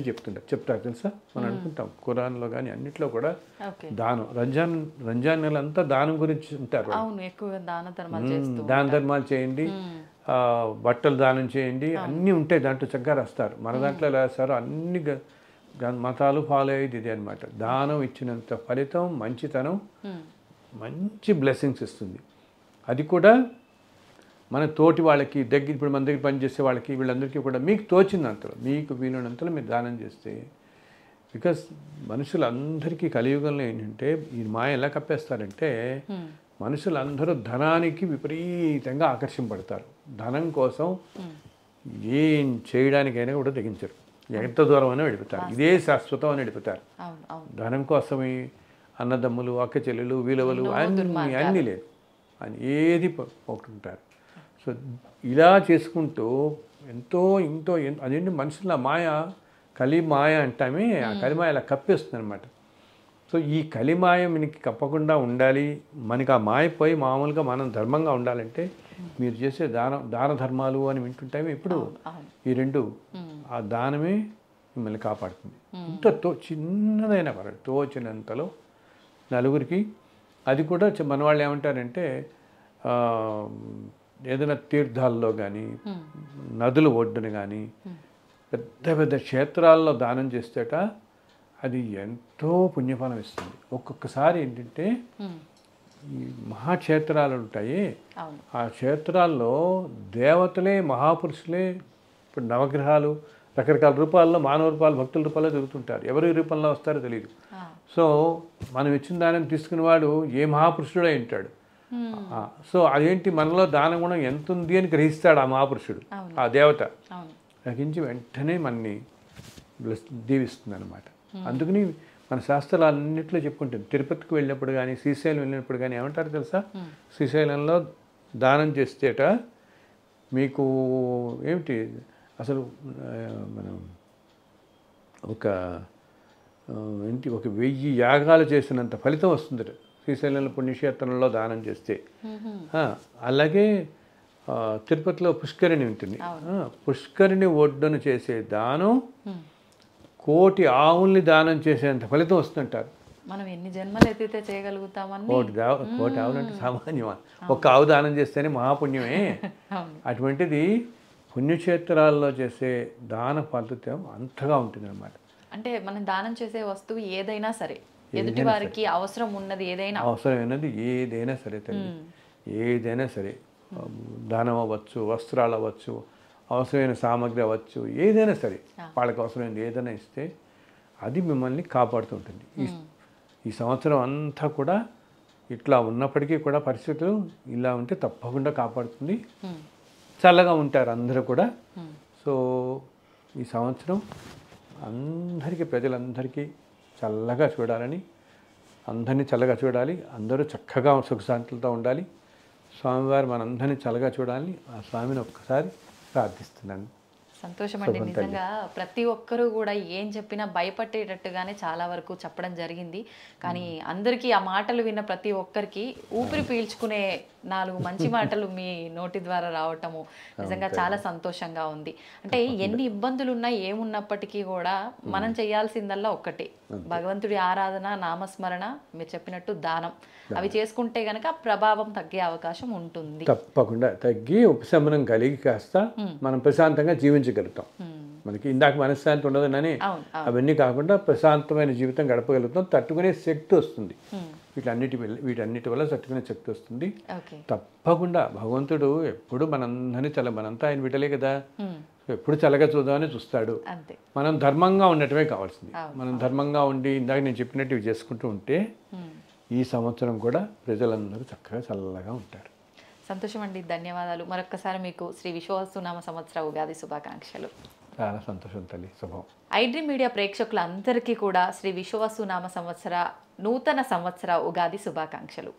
చెప్తారు తెలుసా. మనం అనుకుంటాం ఖురాన్లో కానీ అన్నిట్లో కూడా దానం. రంజాన్ నెల అంతా దానం గురించి ఉంటారు. దాన ధర్మాలు చేయండి, బట్టలు దానం చేయండి, అన్నీ ఉంటాయి దాంట్లో చక్కగా రాస్తారు. మన దాంట్లో ఎలా రాస్తారో అన్ని మతాలు ఫాలో అయ్యేది ఇదే అనమాట. దానం ఇచ్చినంత ఫలితం, మంచితనం, మంచి బ్లెస్సింగ్స్ ఇస్తుంది. అది కూడా మన తోటి వాళ్ళకి ఇప్పుడు మన దగ్గర పనిచేసే వాళ్ళకి వీళ్ళందరికీ కూడా మీకు తోచినంతలో, మీకు వీలున్నంతలో మీరు దానం చేస్తే. బికాస్ మనుషులందరికీ కలియుగంలో ఏంటంటే ఈ మాయ ఎలా కప్పేస్తారంటే మనుషులందరూ ధనానికి విపరీతంగా ఆకర్షింపడతారు. ధనం కోసం ఏం చేయడానికైనా కూడా తెగించరు, ఎంత దూరం అయినా వెళ్ళిపోతారు. ఇదే శాశ్వతం అని వెళ్ళిపోతారు. ధనం కోసమే అన్నదమ్ములు, అక్క చెల్లెలు, విలువలు అన్నీ లేదు. అని ఏది పోగొట్టుకుంటారు. సో ఇలా చేసుకుంటూ ఎంతో అదేంటి మనుషుల మాయ, కలిమాయ అంటామే, ఆ కలిమాయ అలా కప్పేస్తుంది అనమాట. సో ఈ కలిమాయ మనకి కప్పకుండా ఉండాలి, మనకి ఆ మాయ పోయి మామూలుగా మనం ధర్మంగా ఉండాలంటే మీరు చేసే దాన ధర్మాలు అని వింటుంటామే ఇప్పుడు, ఈ రెండు, ఆ దానమే మిమ్మల్ని కాపాడుతుంది. ఇంత చిన్నదైనా పర్వాలేదు, తోచినంతలో నలుగురికి. అది కూడా మన వాళ్ళు ఏమంటారంటే ఏదైనా తీర్థాల్లో కానీ నదుల ఒడ్డున కానీ పెద్ద పెద్ద క్షేత్రాల్లో దానం చేస్తేట అది ఎంతో పుణ్యఫలం ఇస్తుంది. ఒక్కొక్కసారి ఏంటంటే ఈ మహాక్షేత్రాలు ఉంటాయి, ఆ క్షేత్రాల్లో దేవతలే మహాపురుషులే, ఇప్పుడు నవగ్రహాలు రకరకాల రూపాల్లో, మానవ రూపాలు, భక్తుల రూపాల్లో తిరుగుతుంటారు. ఎవరి రూపంలో వస్తారో తెలియదు. సో మనం ఇచ్చిన దానం తీసుకునేవాడు ఏ మహాపురుషుడే ఉంటాడు. సో అదేంటి మనలో దాన గుణం ఎంత ఉంది అని గ్రహిస్తాడు ఆ మహాపురుషుడు, ఆ దేవత గ్రహించి వెంటనే మనని దీవిస్తుంది అనమాట. అందుకని మన శాస్త్రాలన్నింటిలో చెప్పుకుంటుంది. తిరుపతికి వెళ్ళినప్పుడు కానీ, శ్రీశైలం వెళ్ళినప్పుడు కానీ ఏమంటారు తెలుసా, శ్రీశైలంలో దానం చేస్తేట మీకు ఏమిటి అసలు మనం ఒక 1000 యాగాలు చేసినంత ఫలితం వస్తుంది శ్రీశైలంలో పుణ్యక్షేత్రంలో దానం చేస్తే. అలాగే తిరుపతిలో పుష్కరిణి ఉంటుంది, పుష్కరిణి ఒడ్డున చేసే దానం 1,000,000 ఆవుల్ని దానం చేసేంత ఫలితం వస్తుంటారు. మనం ఎన్ని జన్మలు ఎత్తితే చేయగలుగుతామని. 1,000,000 ఆవులు అంటే సామాన్యమా? ఒక ఆవు దానం చేస్తేనే మహాపుణ్యమే. అటువంటిది పుణ్యక్షేత్రాల్లో చేసే దాన ఫలితం అంతగా ఉంటుంది అన్నమాట. అంటే మనం దానం చేసే వస్తువు ఏదైనా సరే, ఎదుటి వారికి అవసరం ఉన్నది ఏదైనా సరే తల్లి, ఏదైనా సరే, దానం అవ్వచ్చు, వస్త్రాలు అవ్వచ్చు, అవసరమైన సామాగ్రి అవ్వచ్చు, ఏదైనా సరే వాళ్ళకి అవసరమైనది ఏదైనా ఇస్తే అది మిమ్మల్ని కాపాడుతుంటుంది. ఈ సంవత్సరం అంతా కూడా ఇట్లా ఉన్నప్పటికీ కూడా పరిస్థితులు ఇలా ఉంటే తప్పకుండా కాపాడుతుంది. చల్లగా ఉంటారు అందరూ కూడా. సో ఈ సంవత్సరం అందరికీ, ప్రజలందరికీ చల్లగా చూడాలని, అందరినీ చల్లగా చూడాలి, అందరూ చక్కగా సుఖశాంతులతో ఉండాలి. స్వామివారు మనందరినీ చల్లగా చూడాలని ఆ స్వామిని ఒక్కసారి ప్రార్థిస్తున్నాను. సంతోషం అండి. నిజంగా ప్రతి ఒక్కరూ కూడా ఏం చెప్పినా భయపడేటట్టుగానే చాలా వరకు చెప్పడం జరిగింది. కానీ అందరికీ ఆ మాటలు విన్న ప్రతి ఒక్కరికి ఊపిరి పీల్చుకునే 4 మంచి మాటలు మీ నోటి ద్వారా రావటము నిజంగా చాలా సంతోషంగా ఉంది. అంటే ఎన్ని ఇబ్బందులు ఉన్నా ఏమున్నప్పటికీ కూడా మనం చేయాల్సిందల్లా ఒక్కటే, భగవంతుడి ఆరాధన, నామస్మరణ, మీరు చెప్పినట్టు దానం. అవి చేసుకుంటే గనక ప్రభావం తగ్గే అవకాశం ఉంటుంది. తప్పకుండా తగ్గి ఉపశమనం కలిగి కాస్త మనం ప్రశాంతంగా జీవించగలుగుతాం. మనకి ఇందాక మనశ్శాంతి ఉండదని అవన్నీ కాకుండా ప్రశాంతమైన జీవితం గడపగలుగుతాం. తట్టుకునే శక్తి వస్తుంది. వీటన్నిటి వల్ల తట్టుకునే శక్తి వస్తుంది. తప్పకుండా భగవంతుడు ఎప్పుడు మనంతా ఆయన బిడ్డలే కదా, ఎప్పుడు చల్లగా చూద్దామని చూస్తాడు. మనం ధర్మంగా ఉండటమే కావాల్సింది. మనం ధర్మంగా ఉండి ఇందాక నేను చెప్పినట్టు ఇవి చేసుకుంటూ ఉంటే ఈ సంవత్సరం కూడా ప్రజలందరూ చక్కగా చల్లగా ఉంటారు. సంతోషం అండి, ధన్యవాదాలు. మరొక్కసారి మీకు శ్రీ విశ్వవసునామ సంవత్సర ఉగాది శుభాకాంక్షలు. చాలా సంతోషం తల్లి, శుభం. ఐడ్రీమ్ మీడియా ప్రేక్షకులందరికీ కూడా శ్రీ విశ్వవసునామ సంవత్సర నూతన సంవత్సర ఉగాది శుభాకాంక్షలు.